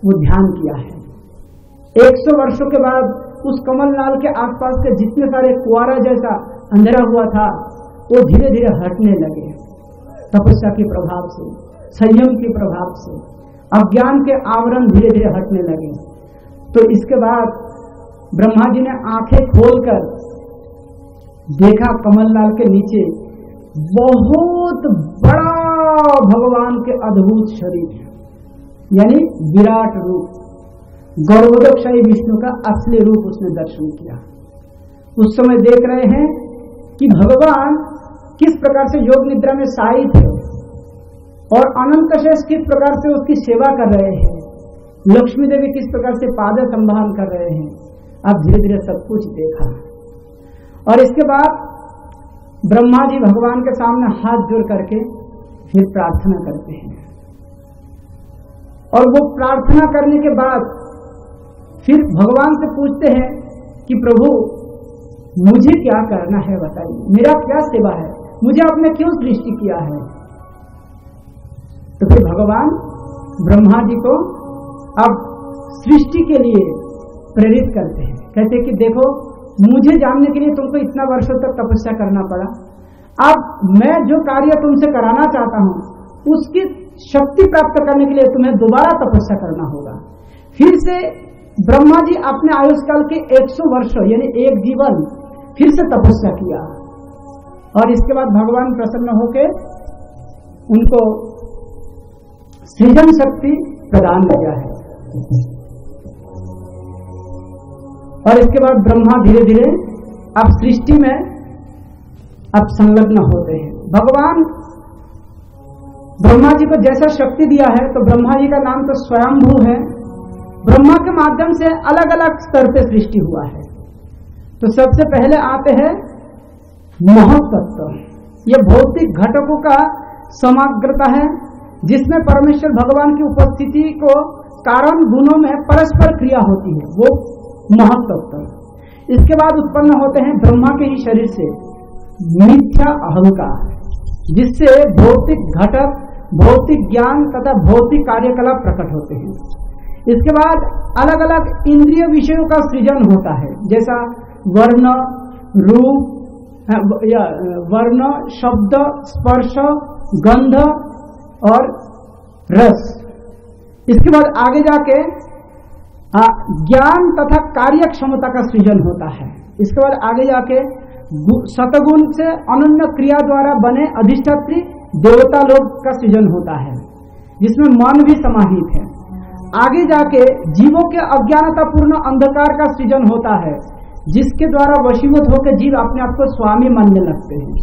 वो ध्यान किया है। 100 वर्षों के बाद उस कमलनाल के आसपास के जितने सारे कुआरा जैसा अंधेरा हुआ था वो धीरे धीरे हटने लगे, तपस्या के प्रभाव से, संयम के प्रभाव से, अज्ञान के आवरण धीरे धीरे हटने लगे। तो इसके बाद ब्रह्मा जी ने आंखें खोलकर देखा कमलनाल के नीचे बहुत बड़ा भगवान के अद्भुत शरीर यानी विराट रूप, गर्भोदकशाही विष्णु का असली रूप उसने दर्शन किया। उस समय देख रहे हैं कि भगवान किस प्रकार से योग निद्रा में शायित है और अनंत शेष किस प्रकार से उसकी सेवा कर रहे हैं, लक्ष्मी देवी किस प्रकार से पाद संभान कर रहे हैं। अब धीरे धीरे सब कुछ देखा और इसके बाद ब्रह्मा जी भगवान के सामने हाथ जोड़ करके फिर प्रार्थना करते हैं और वो प्रार्थना करने के बाद फिर भगवान से पूछते हैं कि प्रभु मुझे क्या करना है बताइए, मेरा क्या सेवा है, मुझे आपने क्यों सृष्टि किया है। तो फिर भगवान ब्रह्मा जी को अब सृष्टि के लिए प्रेरित करते हैं। कहते कि देखो, मुझे जानने के लिए तुमको इतना वर्षों तक तपस्या करना पड़ा, अब मैं जो कार्य तुमसे कराना चाहता हूं उसकी शक्ति प्राप्त करने के लिए तुम्हें दोबारा तपस्या करना होगा। फिर से ब्रह्मा जी अपने आयुष्काल के 100 वर्ष यानी एक जीवन फिर से तपस्या किया, और इसके बाद भगवान प्रसन्न होकर उनको सृजन शक्ति प्रदान किया है। और इसके बाद ब्रह्मा धीरे धीरे अब सृष्टि में अब संलग्न होते हैं। भगवान ब्रह्मा जी को जैसा शक्ति दिया है, तो ब्रह्मा जी का नाम तो स्वयंभू है। ब्रह्मा के माध्यम से अलग अलग स्तर पे सृष्टि हुआ है। तो सबसे पहले आते हैं महत्तत्व। यह भौतिक घटकों का समग्रता है, जिसमें परमेश्वर भगवान की उपस्थिति को कारण गुणों में परस्पर क्रिया होती है, वो महत्तत्व। इसके बाद उत्पन्न होते हैं ब्रह्मा के ही शरीर से मिथ्या अहंकार, जिससे भौतिक घटक, भौतिक ज्ञान तथा भौतिक कार्यकलाप प्रकट होते हैं। इसके बाद अलग अलग इंद्रिय विषयों का सृजन होता है, जैसा वर्ण, रूप, वर्ण, शब्द, स्पर्श, गंध और रस। इसके बाद आगे जाके ज्ञान तथा कार्य क्षमता का सृजन होता है। इसके बाद आगे जाके सतगुण से अनन्य क्रिया द्वारा बने अधिष्ठात्री देवता लोक का सृजन होता है, जिसमें मन भी समाहित है। आगे जाके जीवों के अज्ञानतापूर्ण अंधकार का सृजन होता है, जिसके द्वारा वशीभूत होकर जीव अपने आप को स्वामी मानने लगते हैं।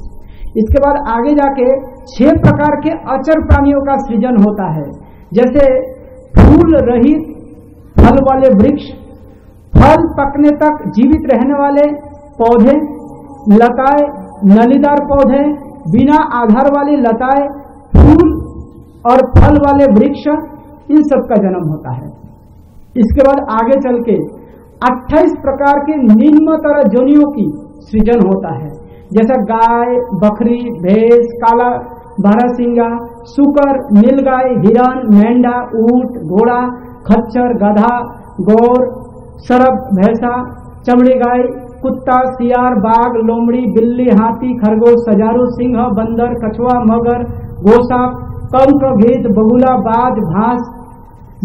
इसके बाद आगे जाके 6 प्रकार के अचर प्राणियों का सृजन होता है, जैसे फूल रहित फल वाले वृक्ष, फल पकने तक जीवित रहने वाले पौधे, लताएं, नलीदार पौधे, बिना आधार वाली लताएं, फूल और फल वाले वृक्ष, इन सब का जन्म होता है। इसके बाद आगे चल के 28 प्रकार के निम्नतर जोनियों की सृजन होता है, जैसा गाय, बकरी, भैंस, काला बारहसिंगा, सुकर, नीलगाय, हिरण, मेंढा, ऊंट, घोड़ा, खच्चर, गधा, गौर, सरब, भैंसा, चमड़ी गाय, कुत्ता, सियार, बाघ, लोमड़ी, बिल्ली, हाथी, खरगोश, सजारू, सिंह, बंदर, कछुआ, मगर, गोसाप, कंक, गीध, बगुला, बाज, भांस,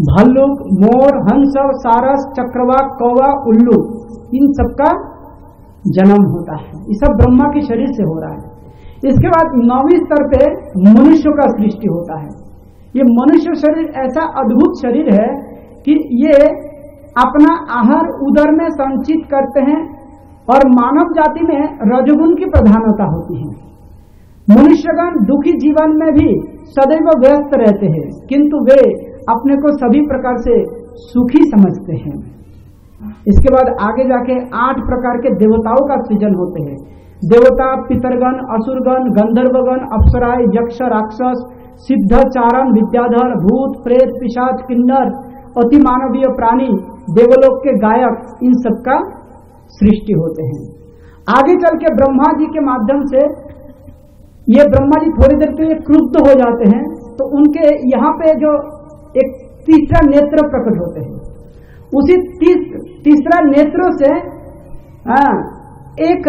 भल्लुक, मोर, हंस, सारस, चक्रवाक, कौवा, उल्लू, इन सबका जन्म होता है। ये सब ब्रह्मा के शरीर से हो रहा है। इसके बाद 9वीं स्तर पे मनुष्य का सृष्टि होता है। ये मनुष्य शरीर ऐसा अद्भुत शरीर है कि ये अपना आहार उदर में संचित करते हैं, और मानव जाति में रजोगुण की प्रधानता होती है। मनुष्यगण दुखी जीवन में भी सदैव व्यस्त रहते हैं, किंतु वे अपने को सभी प्रकार से सुखी समझते हैं। इसके बाद आगे जाके 8 प्रकार के देवताओं का सृजन होते हैं। देवता, पितरगण, असुरगण, गंधर्वगण, अप्सराएं, यक्ष, राक्षस, सिद्ध, चारण, विद्याधर, भूत, प्रेत, पिशाच, किन्नर, अति मानवीय प्राणी, देवलोक के गायक, इन सब का सृष्टि होते हैं। आगे चल के ब्रह्मा जी के माध्यम से ये ब्रह्मा जी थोड़ी देर के लिए क्रुद्ध हो जाते हैं, तो उनके यहाँ पे जो एक तीसरा नेत्र प्रकट होते हैं, उसी तीसरा नेत्रों से एक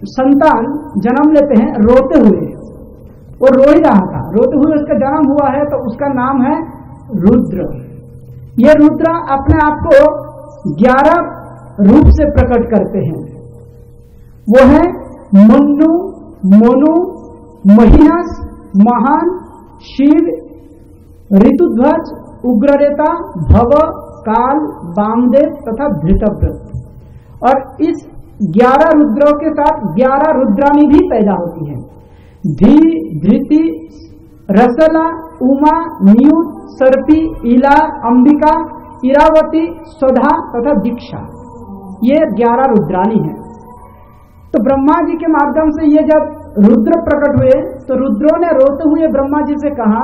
संतान जन्म लेते हैं रोते हुए। वो रो ही रहा था, रोते हुए उसका जन्म हुआ है, तो उसका नाम है रुद्र। ये रुद्र अपने आप को 11 रूप से प्रकट करते हैं। वो है मन्नु, मोनु, महिनस, महान, शिव, ऋतुध्वज, उग्ररेता, भव, काल, वामदेव तथा धृतव्रत। और इस 11 रुद्रों के साथ 11 रुद्राणी भी पैदा होती है। धी, धृति, रसला, उमा, न्यूत, सर्पी, इला, अंबिका, इरावती, स्वधा तथा दीक्षा, ये 11 रुद्राणी हैं। तो ब्रह्मा जी के माध्यम से ये जब रुद्र प्रकट हुए, तो रुद्रों ने रोते हुए ब्रह्मा जी से कहा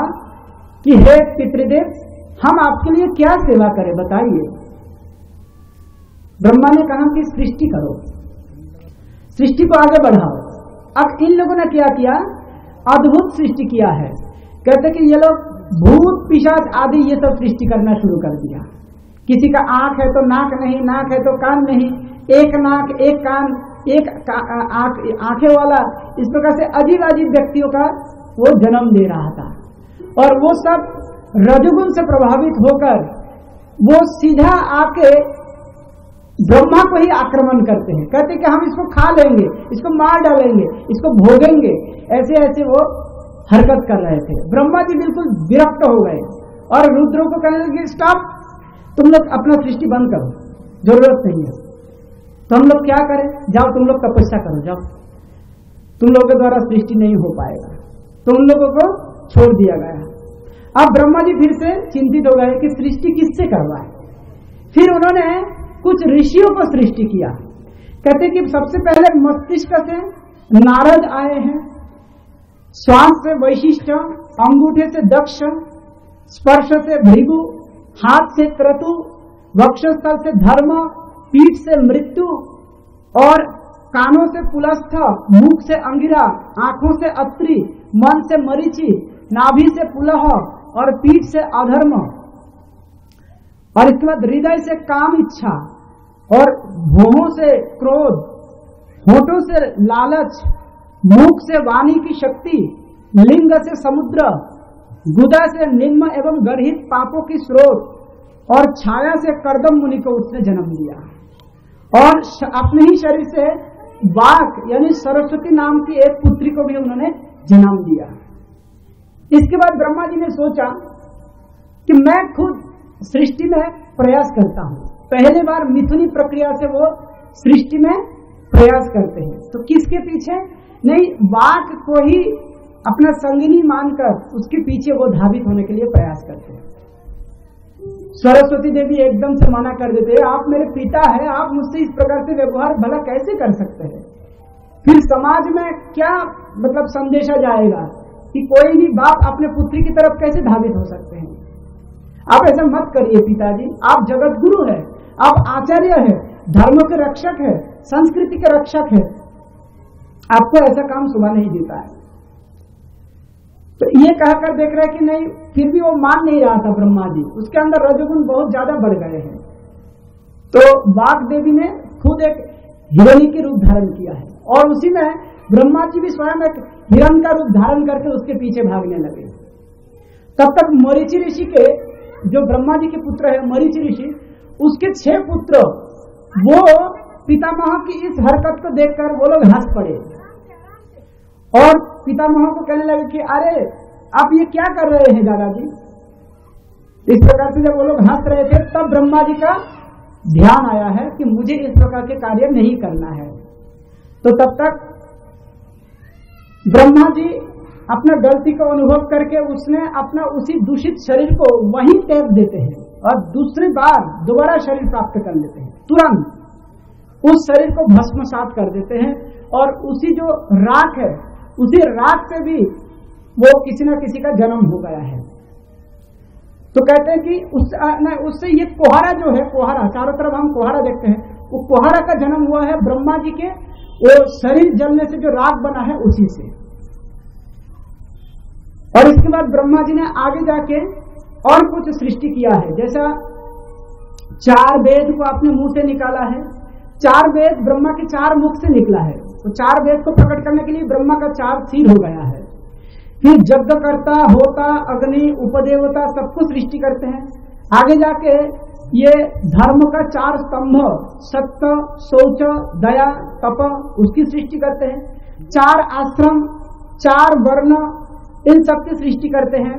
कि हे पितृदेव, हम आपके लिए क्या सेवा करें, बताइए। ब्रह्मा ने कहा कि सृष्टि करो, सृष्टि को आगे बढ़ाओ। अब इन लोगों ने क्या किया, अद्भुत सृष्टि किया है। कहते कि ये लोग भूत पिशाच आदि ये सब सृष्टि करना शुरू कर दिया। किसी का आंख है तो नाक नहीं, नाक है तो कान नहीं, एक नाक एक कान एक आंखें वाला, इस प्रकार से अजीब अजीब व्यक्तियों का वो जन्म दे रहा था। और वो सब रजोगुण से प्रभावित होकर वो सीधा आके ब्रह्मा को ही आक्रमण करते हैं, कहते कि हम इसको खा लेंगे, इसको मार डालेंगे, इसको भोगेंगे, ऐसे ऐसे वो हरकत कर रहे थे। ब्रह्मा जी बिल्कुल विरक्त हो गए और रुद्रों को कहने लगे स्टॉप, तुम लोग अपना सृष्टि बंद करो, जरूरत नहीं है। तो हम लोग क्या करें, जाओ तुम लोग तपस्या करो, जाओ, तुम लोगों के द्वारा सृष्टि नहीं हो पाएगा। तो उन लोगों को छोड़ दिया गया। अब ब्रह्मा जी फिर से चिंतित हो गए कि सृष्टि किससे करवाए। फिर उन्होंने कुछ ऋषियों को सृष्टि किया। कहते कि सबसे पहले मस्तिष्क से नारद आए हैं, श्वास से वैशिष्ट, अंगूठे से दक्ष, स्पर्श से भृगु, हाथ से क्रतु, वक्षस्थल से धर्म, पीठ से मृत्यु और कानों से पुलस्थ, मुख से अंगिरा, आंखों से अत्रि, मन से मरीचि, नाभि से पुलह और पीठ से अधर्म, और इसके बाद हृदय से काम इच्छा और भौहों से क्रोध, होठों से लालच, मुख से वाणी की शक्ति, लिंग से समुद्र, गुदा से निम्न एवं गर्हित पापों की स्रोत और छाया से कर्दम मुनि को उसने जन्म दिया। और अपने ही शरीर से वाक यानी सरस्वती नाम की एक पुत्री को भी उन्होंने जन्म दिया। इसके बाद ब्रह्मा जी ने सोचा कि मैं खुद सृष्टि में प्रयास करता हूं। पहले बार मिथुनी प्रक्रिया से वो सृष्टि में प्रयास करते हैं। तो किसके पीछे? नहीं, वाक को ही अपना संगिनी मानकर उसके पीछे वो धावित होने के लिए प्रयास करते हैं। सरस्वती देवी एकदम से मना कर देते हैं, आप मेरे पिता है, आप मुझसे इस प्रकार से व्यवहार भला कैसे कर सकते हैं। फिर समाज में क्या मतलब संदेशा जाएगा कि कोई भी बाप अपने पुत्री की तरफ कैसे धावित हो सकते हैं। आप ऐसा मत करिए पिताजी, आप जगत गुरु है, आप आचार्य है, धर्म के रक्षक है, संस्कृति के रक्षक है, आपको ऐसा काम शोभा नहीं देता है। तो ये कहकर देख रहे कि नहीं, फिर भी वो मान नहीं रहा था ब्रह्मा जी, उसके अंदर रजोगुण बहुत ज्यादा बढ़ गए हैं। तो वाग देवी ने खुद एक हिरणी के रूप धारण किया है और उसी में ब्रह्मा जी भी स्वयं एक हिरण का रूप धारण करके उसके पीछे भागने लगे। तब तक मरीचि ऋषि के, जो ब्रह्मा जी के पुत्र है मरीचि ऋषि, उसके 6 पुत्र वो पितामह की इस हरकत को देखकर वो लोग हंस पड़े और पितामह को कहने लगे कि अरे आप ये क्या कर रहे हैं दादाजी। इस प्रकार से जब वो लोग हंस रहे थे तब ब्रह्मा जी का ध्यान आया है कि मुझे इस प्रकार के कार्य नहीं करना है। तो तब तक ब्रह्मा जी अपना गलती को अनुभव करके उसने अपना उसी दूषित शरीर को वहीं त्याग देते हैं और दूसरी बार दोबारा शरीर प्राप्त कर लेते हैं। तुरंत उस शरीर को भस्मसात कर देते हैं और उसी जो राख है उसी राख से भी वो किसी न किसी का जन्म हो गया है। तो कहते हैं कि उससे ये कोहारा जो है, कोहारा चारों तरफ हम कोहारा देखते हैं, वो कोहारा का जन्म हुआ है ब्रह्मा जी के वो शरीर जलने से जो राख बना है उसी से। और इसके बाद ब्रह्मा जी ने आगे जाके और कुछ सृष्टि किया है, जैसा 4 वेद को अपने मुंह से निकाला है। 4 वेद ब्रह्मा के 4 मुख से निकला है। तो 4 वेद को प्रकट करने के लिए ब्रह्मा का 4 सिर हो गया है। फिर यज्ञ करता, होता, अग्नि, उपदेवता सबको सृष्टि करते हैं। आगे जाके ये धर्म का 4 स्तंभ, सत्य, शौच, दया, तप, उसकी सृष्टि करते हैं। 4 आश्रम, 4 वर्ण, इन सबकी सृष्टि करते हैं।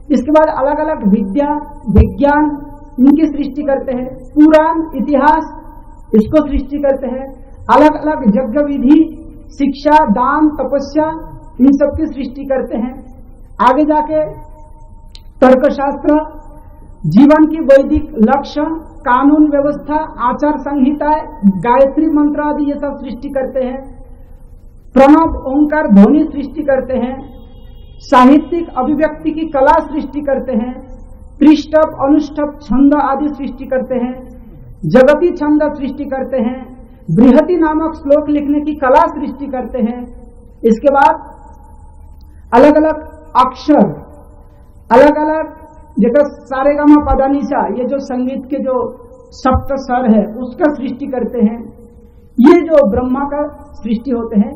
इसके बाद अलग अलग विद्या, विज्ञान, इनकी सृष्टि करते हैं। पुराण, इतिहास, इसको सृष्टि करते हैं। अलग अलग यज्ञ विधि, शिक्षा, दान, तपस्या, इन सब की सृष्टि करते हैं। आगे जाके तर्कशास्त्र, जीवन की वैदिक लक्ष्य, कानून व्यवस्था, आचार संहिता, गायत्री मंत्र आदि ये सब सृष्टि करते हैं। प्रणव, ओंकार, ध्वनि सृष्टि करते हैं। साहित्यिक अभिव्यक्ति की कला सृष्टि करते हैं। त्रिष्टप, अनुष्टप, छंद आदि सृष्टि करते हैं। जगती छंद सृष्टि करते हैं। बृहति नामक श्लोक लिखने की कला सृष्टि करते हैं। इसके बाद अलग अलग अक्षर, अलग अलग जैसे सारेगामा पदानिसा, ये जो संगीत के जो सप्त स्वर है उसका सृष्टि करते हैं। ये जो ब्रह्मा का सृष्टि होते हैं,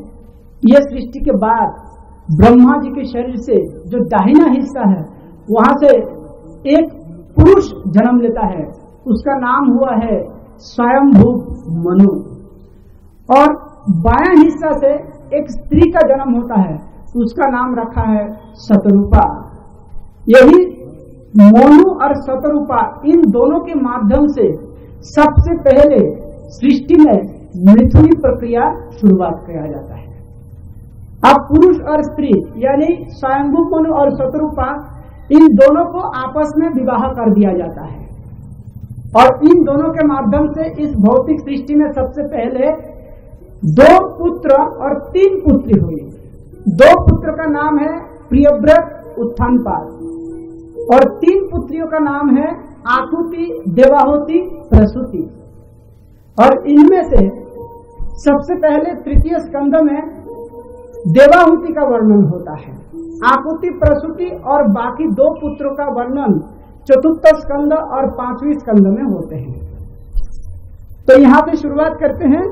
ये सृष्टि के बाद ब्रह्मा जी के शरीर से जो दाहिना हिस्सा है वहां से एक पुरुष जन्म लेता है, उसका नाम हुआ है स्वयंभू मनु। और बायां हिस्सा से एक स्त्री का जन्म होता है, उसका नाम रखा है शतरूपा। यही मोनु और शतरूपा, इन दोनों के माध्यम से सबसे पहले सृष्टि में मृथुनी प्रक्रिया शुरुआत किया जाता है। अब पुरुष और स्त्री यानी स्वयंभू मनु और शतरूपा, इन दोनों को आपस में विवाह कर दिया जाता है और इन दोनों के माध्यम से इस भौतिक सृष्टि में सबसे पहले 2 पुत्र और 3 पुत्री हुई। 2 पुत्र का नाम है प्रियव्रत, उत्थानपाद, और 3 पुत्रियों का नाम है आकुति, देवाहुति, प्रसूति। और इनमें से सबसे पहले तृतीय स्कंद में देवाहुति का वर्णन होता है। आकुति, प्रसूति और बाकी 2 पुत्रों का वर्णन चतुर्थ स्कंद और 5वीं स्कंद में होते हैं। तो यहां पे शुरुआत करते हैं।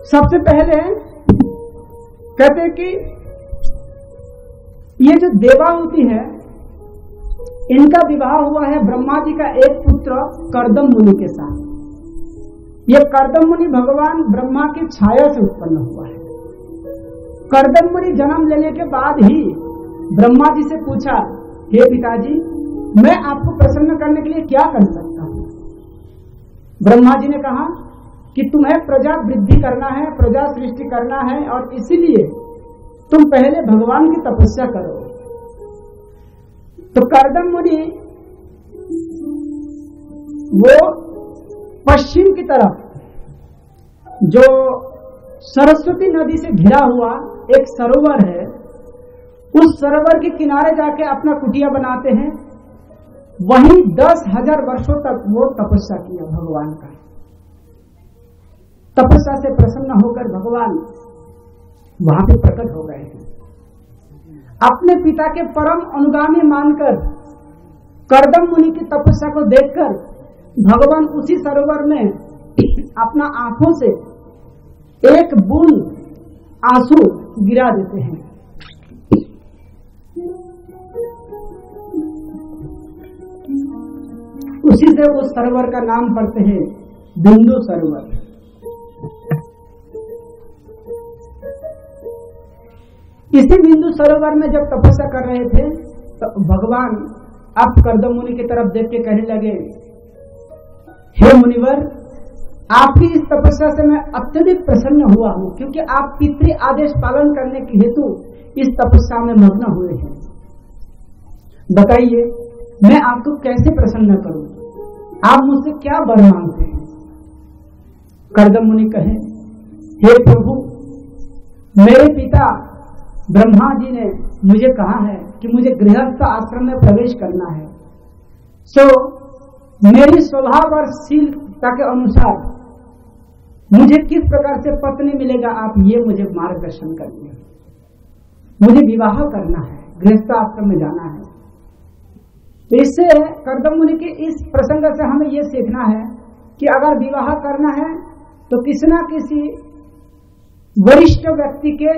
सबसे पहले कहते हैं कि ये जो देवाहुति है, इनका विवाह हुआ है ब्रह्मा जी का एक पुत्र कर्दम मुनि के साथ। ये कर्दम मुनि भगवान ब्रह्मा की छाया से उत्पन्न हुआ है। कर्दम मुनि जन्म लेने के बाद ही ब्रह्मा जी से पूछा, हे पिताजी, मैं आपको प्रसन्न करने के लिए क्या कर सकता हूं? ब्रह्मा जी ने कहा कि तुम्हें प्रजा वृद्धि करना है, प्रजा सृष्टि करना है, और इसीलिए तुम पहले भगवान की तपस्या करो। तो कर्दम मुनि वो पश्चिम की तरफ जो सरस्वती नदी से घिरा हुआ एक सरोवर है, उस सरोवर के किनारे जाके अपना कुटिया बनाते हैं। वहीं 10,000 वर्षों तक वो तपस्या किया भगवान का। तपस्या से प्रसन्न होकर भगवान वहां पे प्रकट हो गए हैं। अपने पिता के परम अनुगामी मानकर कर्दम मुनि की तपस्या को देखकर भगवान उसी सरोवर में अपना आंखों से एक बूंद आंसू गिरा देते हैं। उसी से उस सरोवर का नाम पड़ते हैं बिंदु सरोवर। इसी बिंदु सरोवर में जब तपस्या कर रहे थे तो भगवान अब कर्दम मुनि की तरफ देख के कहने लगे, हे मुनिवर, आपकी इस तपस्या से मैं अत्यधिक प्रसन्न हुआ हूं, क्योंकि आप पितृ आदेश पालन करने के हेतु इस तपस्या में मग्न हुए हैं। बताइए मैं आपको कैसे प्रसन्न करूं? आप मुझसे क्या वर मांगते हैं? कर्दम मुनि कहे, हे प्रभु, मेरे पिता ब्रह्मा जी ने मुझे कहा है कि मुझे गृहस्थ आश्रम में प्रवेश करना है। सो मेरी स्वभाव और शीलता के अनुसार मुझे किस प्रकार से पत्नी मिलेगा, आप ये मुझे मार्गदर्शन करिए। मुझे विवाह करना है, गृहस्थ आश्रम में जाना है। तो इससे कर्दम मुनि के इस प्रसंग से हमें यह सीखना है कि अगर विवाह करना है तो किसी न किसी वरिष्ठ व्यक्ति के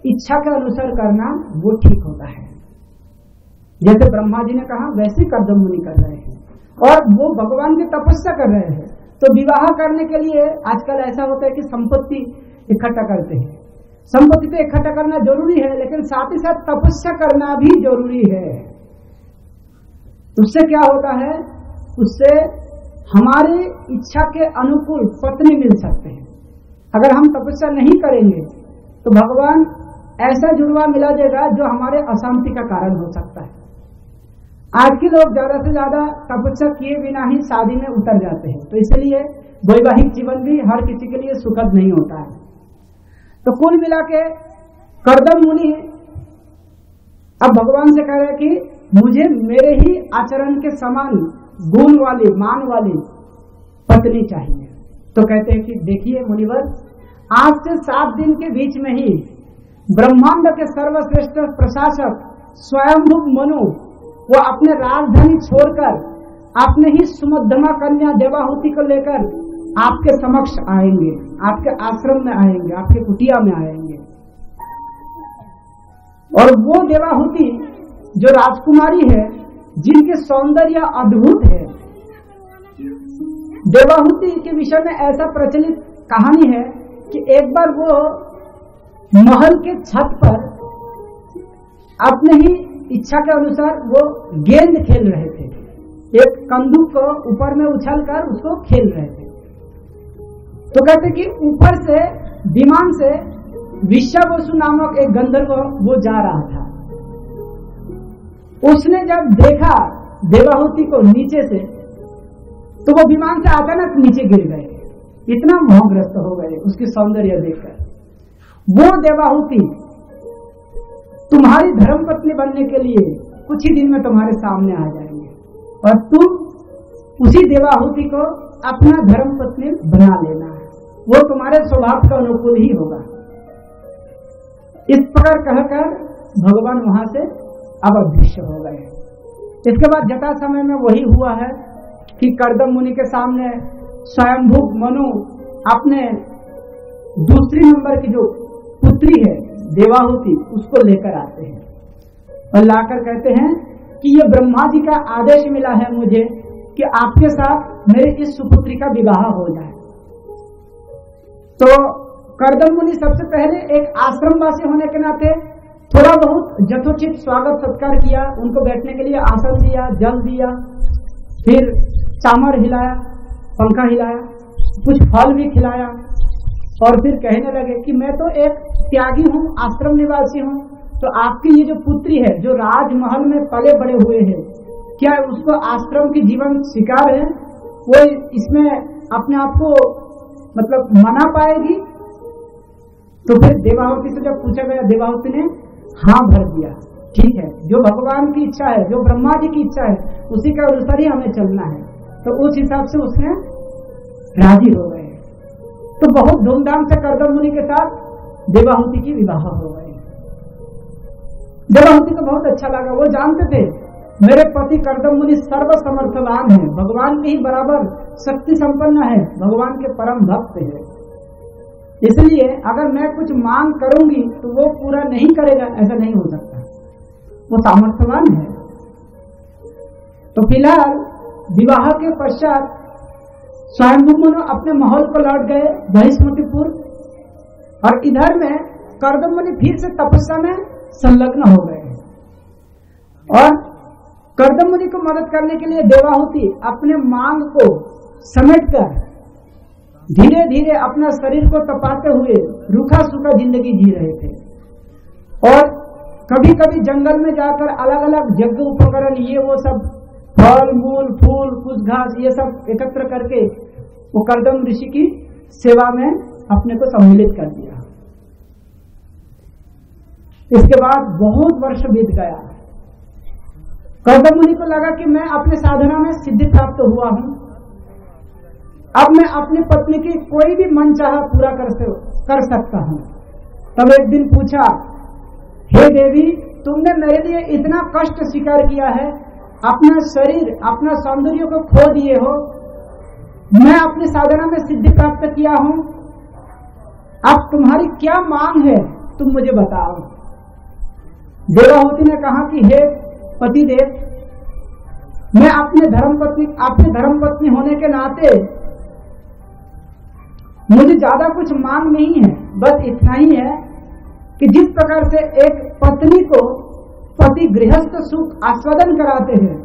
इच्छा के अनुसार करना वो ठीक होता है। जैसे ब्रह्मा जी ने कहा वैसे कर्दम मुनि कर रहे हैं, और वो भगवान की तपस्या कर रहे हैं। तो विवाह करने के लिए आजकल ऐसा होता है कि संपत्ति इकट्ठा करते हैं। संपत्ति तो इकट्ठा करना जरूरी है, लेकिन साथ ही साथ तपस्या करना भी जरूरी है। उससे क्या होता है, उससे हमारी इच्छा के अनुकूल पत्नी मिल सकते हैं। अगर हम तपस्या नहीं करेंगे तो भगवान ऐसा जुड़वा मिला देगा जो हमारे अशांति का कारण हो सकता है। आज के लोग ज्यादा से ज्यादा तपस्या किए बिना ही शादी में उतर जाते हैं, तो इसलिए वैवाहिक जीवन भी हर किसी के लिए सुखद नहीं होता है। तो कुल मिला के कर्दम मुनि अब भगवान से कह रहे कि मुझे मेरे ही आचरण के समान गुण वाली, मान वाली पत्नी चाहिए। तो कहते हैं कि देखिए मुनिवर, आज से 7 दिन के बीच में ही ब्रह्मांड के सर्वश्रेष्ठ प्रशासक स्वयंभुव मनु वो अपने राजधानी छोड़कर अपने ही सुमध्यमा कन्या देवाहुति को लेकर आपके समक्ष आएंगे, आपके आश्रम में आएंगे, आपके कुटिया में आएंगे। और वो देवाहुति जो राजकुमारी है, जिनके सौंदर्य अद्भुत है। देवाहुति के विषय में ऐसा प्रचलित कहानी है कि एक बार वो महल के छत पर अपने ही इच्छा के अनुसार वो गेंद खेल रहे थे, एक कंदूक को ऊपर में उछलकर उसको खेल रहे थे। तो कहते कि ऊपर से विमान से विश्वावसु नामक एक गंधर्व वो जा रहा था। उसने जब देखा देवाहुति को नीचे से, तो वो विमान से अचानक नीचे गिर गए, इतना मोहग्रस्त हो गए उसकी सौंदर्य देखकर। वो देवाहुति तुम्हारी धर्मपत्नी बनने के लिए कुछ ही दिन में तुम्हारे सामने आ जाएंगे और तुम उसी देवाहुति को अपना धर्मपत्नी बना लेना है, वो तुम्हारे स्वभाव के अनुकूल ही होगा। इस प्रकार कहकर भगवान वहां से अब अदृश्य हो गए। इसके बाद जटा समय में वही हुआ है कि कर्दम मुनि के सामने स्वयंभुव मनु अपने दूसरी नंबर की जो पुत्री है देवाहुति उसको लेकर आते हैं और लाकर कहते हैं कि ये ब्रह्मा जी का आदेश मिला है मुझे कि आपके साथ मेरे इस सुपुत्री का विवाह हो जाए। तो कर्दम मुनि सबसे पहले एक आश्रमवासी होने के नाते थोड़ा बहुत यथोचित स्वागत सत्कार किया, उनको बैठने के लिए आसन दिया, जल दिया, फिर चामर हिलाया, पंखा हिलाया, कुछ फल भी खिलाया और फिर कहने लगे कि मैं तो एक त्यागी हूँ, आश्रम निवासी हूँ, तो आपकी ये जो पुत्री है जो राजमहल में पले बड़े हुए हैं, क्या उसको आश्रम की जीवन स्वीकार है? वो इसमें अपने आप को मतलब मना पाएगी? तो फिर देवाहुति से जब पूछा गया, देवाहुति ने हाँ भर दिया, ठीक है, जो भगवान की इच्छा है, जो ब्रह्मा जी की इच्छा है, उसी के अनुसार ही हमें चलना है। तो उस हिसाब से उसने राजी हो गए। तो बहुत धूमधाम से कर्दम मुनि के साथ देवाहुति की विवाह हो गए। देवाहुति को बहुत अच्छा लगा, वो जानते थे मेरे पति कर्दम मुनि सर्व समर्थवान है, भगवान के ही बराबर शक्ति संपन्न है, भगवान के परम भक्त है, इसलिए अगर मैं कुछ मांग करूंगी तो वो पूरा नहीं करेगा, ऐसा नहीं हो सकता, वो सामर्थ्यवान है। तो फिलहाल विवाह के पश्चात स्वयंभुव मनु अपने महल को लौट गए बहिष्मतिपुर, और इधर में कर्दम मुनि फिर से तपस्या में संलग्न हो गए। और कर्दम मुनि को मदद करने के लिए देवाहुति अपने मांग को समेटकर धीरे धीरे अपना शरीर को तपाते हुए रूखा सूखा जिंदगी जी रहे थे। और कभी कभी जंगल में जाकर अलग अलग यज्ञ उपकरण ये वो सब फल मूल फूल कुछ घास ये सब एकत्र करके वो कर्दम ऋषि की सेवा में अपने को सम्मिलित कर दिया। इसके बाद बहुत वर्ष बीत गया। कर्दम मुनि को लगा कि मैं अपने साधना में सिद्धि प्राप्त हुआ हूं, अब मैं अपनी पत्नी की कोई भी मनचाहा पूरा कर सकता हूं। तब एक दिन पूछा, हे देवी, तुमने मेरे लिए इतना कष्ट स्वीकार किया है, अपना शरीर अपना सौंदर्य को खो दिए हो, मैं अपनी साधना में सिद्धि प्राप्त किया हूं, अब तुम्हारी क्या मांग है तुम मुझे बताओ। देवाहुति ने कहा कि हे पतिदेव, मैं अपने धर्मपत्नी होने के नाते मुझे ज्यादा कुछ मांग नहीं है, बस इतना ही है कि जिस प्रकार से एक पत्नी को पति गृहस्थ सुख आस्वादन कराते हैं,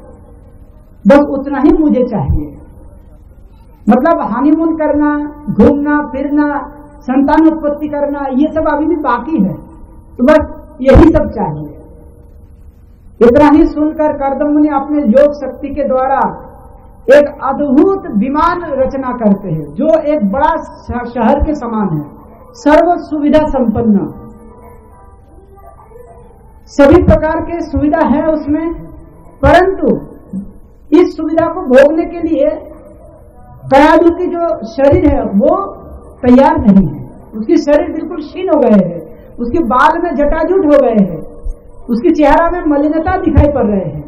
बस उतना ही मुझे चाहिए। मतलब हनीमून करना, घूमना फिरना, संतान उत्पत्ति करना, ये सब अभी भी बाकी है, तो बस यही सब चाहिए। इतना ही सुनकर कर्दम मुनि अपने योग शक्ति के द्वारा एक अद्भुत विमान रचना करते हैं, जो एक बड़ा शहर के समान है, सर्व सुविधा संपन्न, सभी प्रकार के सुविधा है उसमें, परंतु इस सुविधा को भोगने के लिए कयादु की जो शरीर है वो तैयार नहीं है, उसकी शरीर बिल्कुल क्षीण हो गए हैं, उसके बाल में जटाजूट हो गए हैं, उसके चेहरा में मलिनता दिखाई पड़ रहे हैं।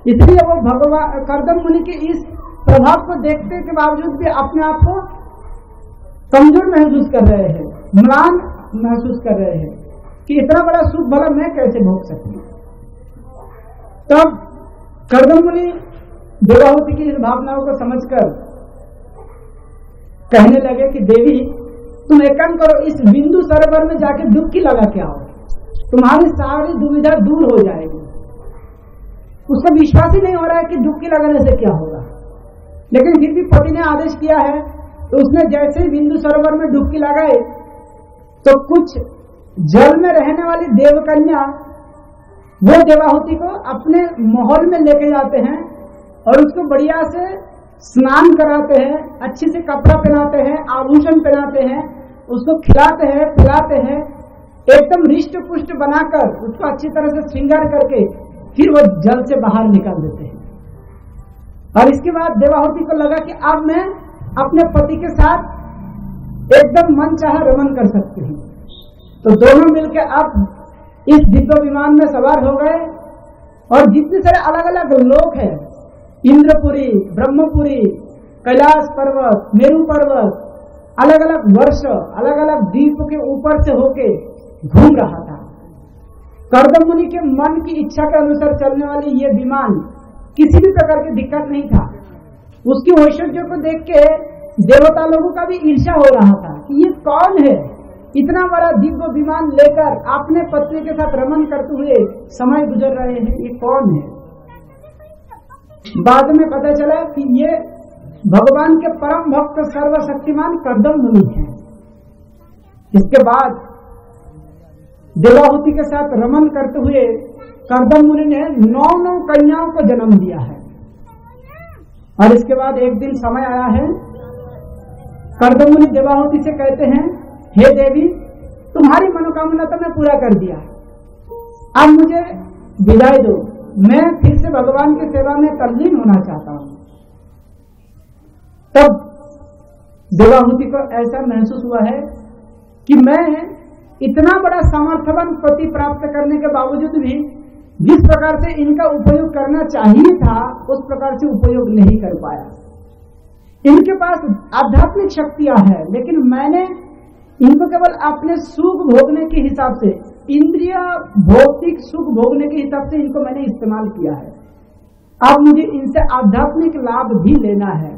इसलिए वो भगवान कर्दम मुनि के इस प्रभाव को देखने के बावजूद भी अपने आप को कमजोर महसूस कर रहे हैं, म्लान महसूस कर रहे हैं कि इतना बड़ा सुख भला मैं कैसे भोग सकती। तब कर्दम मुनि देवाहुति की इस भावनाओं को समझकर कहने लगे कि देवी तुम एक काम करो, इस बिंदु सरोवर में जाके डुबकी लगा के आओ, तुम्हारी सारी दुविधा दूर हो जाएगी। उसका विश्वास ही नहीं हो रहा है कि डुबकी लगाने से क्या होगा, लेकिन फिर भी पति ने आदेश किया है तो उसने जैसे ही बिंदु सरोवर में डुबकी लगाई तो कुछ जल में रहने वाली देवकन्या वो देवाहुति को अपने महल में लेके जाते हैं और उसको बढ़िया से स्नान कराते हैं, अच्छे से कपड़ा पहनाते हैं, आभूषण पहनाते हैं, उसको खिलाते हैं, पिलाते हैं, एकदम रिष्ट पुष्ट बनाकर उसको अच्छी तरह से श्रृंगार करके फिर वो जल से बाहर निकाल देते हैं। और इसके बाद देवाहुति को लगा कि अब मैं अपने पति के साथ एकदम मनचाहा रमन कर सकती हूँ। तो दोनों मिलकर अब इस दिव्य विमान में सवार हो गए और जितने सारे अलग अलग लोक हैं, इंद्रपुरी, ब्रह्मपुरी, कैलाश पर्वत, मेरू पर्वत, अलग अलग वर्ष, अलग अलग द्वीप के ऊपर से होके घूम रहा था। कर्दम मुनि के मन की इच्छा के अनुसार चलने वाली ये विमान किसी भी प्रकार की दिक्कत नहीं था। उसकी ऐश्वर्य को देख के देवता लोगों का भी ईर्ष्या हो रहा था कि ये कौन है, इतना बड़ा दिव्य विमान लेकर अपने पत्नी के साथ रमन करते हुए समय गुजर रहे हैं, ये कौन है। बाद में पता चला कि ये भगवान के परम भक्त सर्वशक्तिमान कर्दम मुनि हैं। इसके बाद देवाहुति के साथ रमन करते हुए कर्दम मुनि ने 9 कन्याओं को जन्म दिया है। और इसके बाद एक दिन समय आया है, कर्दम मुनि देवाहुति से कहते हैं, हे देवी तुम्हारी मनोकामना तो मैं पूरा कर दिया, अब मुझे विदाई दो, मैं फिर से भगवान की सेवा में तल्लीन होना चाहता हूं। तब देवाहुति को ऐसा महसूस हुआ है कि मैं इतना बड़ा सामर्थ्यवान पति प्राप्त करने के बावजूद भी जिस प्रकार से इनका उपयोग करना चाहिए था उस प्रकार से उपयोग नहीं कर पाया। इनके पास आध्यात्मिक शक्तियां हैं, लेकिन मैंने इनको केवल अपने सुख भोगने के हिसाब से, इंद्रिय भौतिक सुख भोगने के हिसाब से इनको मैंने इस्तेमाल किया है। अब मुझे इनसे आध्यात्मिक लाभ भी लेना है।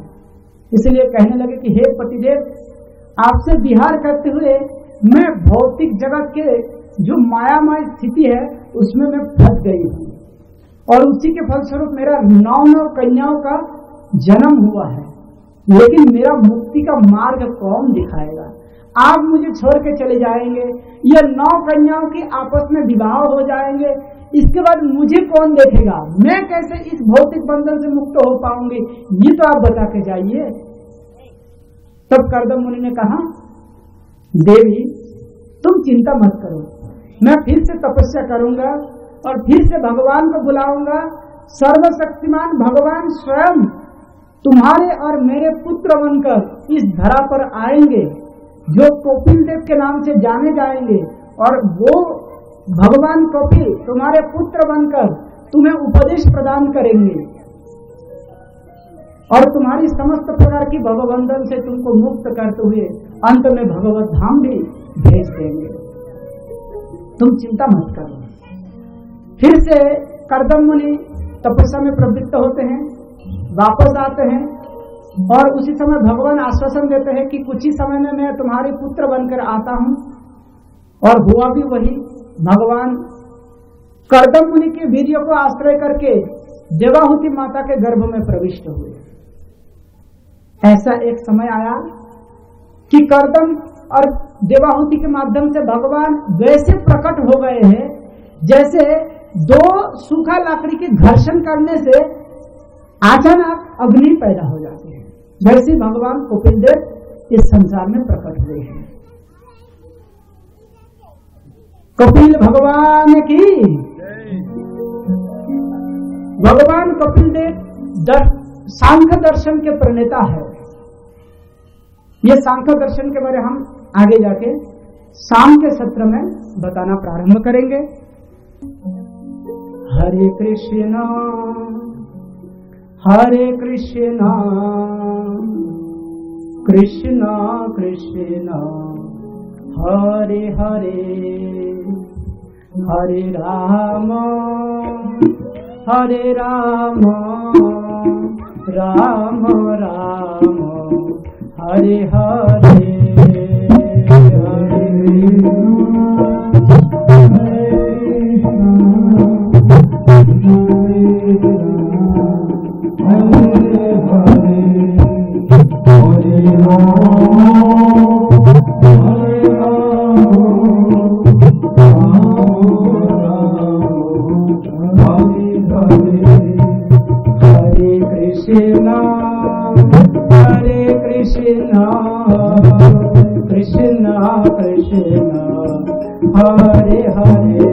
इसलिए कहने लगे कि हे पतिदेव, आपसे विहार करते हुए मैं भौतिक जगत के जो मायामय स्थिति है उसमें मैं फंस गई हूँ और उसी के फलस्वरूप मेरा 9 कन्याओं का जन्म हुआ है, लेकिन मेरा मुक्ति का मार्ग कौन दिखाएगा। आप मुझे छोड़ के चले जाएंगे, ये 9 कन्याओं के आपस में विवाह हो जाएंगे, इसके बाद मुझे कौन देखेगा, मैं कैसे इस भौतिक बंधन से मुक्त हो पाऊंगी, ये तो आप बता के जाइए। तब कर्दम मुनि ने कहा, देवी तुम चिंता मत करो, मैं फिर से तपस्या करूंगा और फिर से भगवान को बुलाऊंगा। सर्वशक्तिमान भगवान स्वयं तुम्हारे और मेरे पुत्र बनकर इस धरा पर आएंगे, जो कपिल देव के नाम से जाने जाएंगे, और वो भगवान कपिल तुम्हारे पुत्र बनकर तुम्हें उपदेश प्रदान करेंगे और तुम्हारी समस्त प्रकार की भवबंधन से तुमको मुक्त करते हुए अंत में भगवत धाम भी भेज देंगे। तुम चिंता मत करो। फिर से कर्दम मुनि तपस्या में प्रवृत्त होते हैं, वापस आते हैं और उसी समय भगवान आश्वासन देते हैं कि कुछ ही समय में मैं तुम्हारे पुत्र बनकर आता हूं। और हुआ भी वही। भगवान कर्दम मुनि के वीर्य को आश्रय करके देवाहुति माता के गर्भ में प्रविष्ट हुए। ऐसा एक समय आया कि कर्दम और देवाहुति के माध्यम से भगवान वैसे प्रकट हो गए हैं जैसे 2 सूखा लकड़ी के घर्षण करने से अचानक अग्नि पैदा हो जाती है, वैसे भगवान कपिल देव इस संसार में प्रकट हुए हैं। कपिल भगवान की, भगवान कपिल देव सांख्य दर्शन के प्रणेता है। ये सांख्य दर्शन के बारे हम आगे जाके शाम के सत्र में बताना प्रारंभ करेंगे। हरे कृष्णा हरे कृष्णा कृष्णा कृष्णा हरे हरे हरे राम राम राम हरे हरे कृष्णा कृष्णा हरे हरे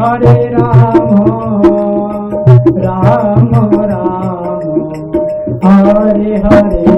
हरे राम राम राम हरे हरे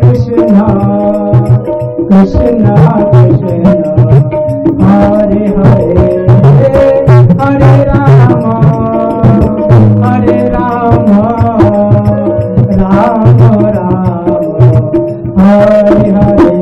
कृष्णा कृष्णा हरे हरे हरे राम राम राम हरे हरे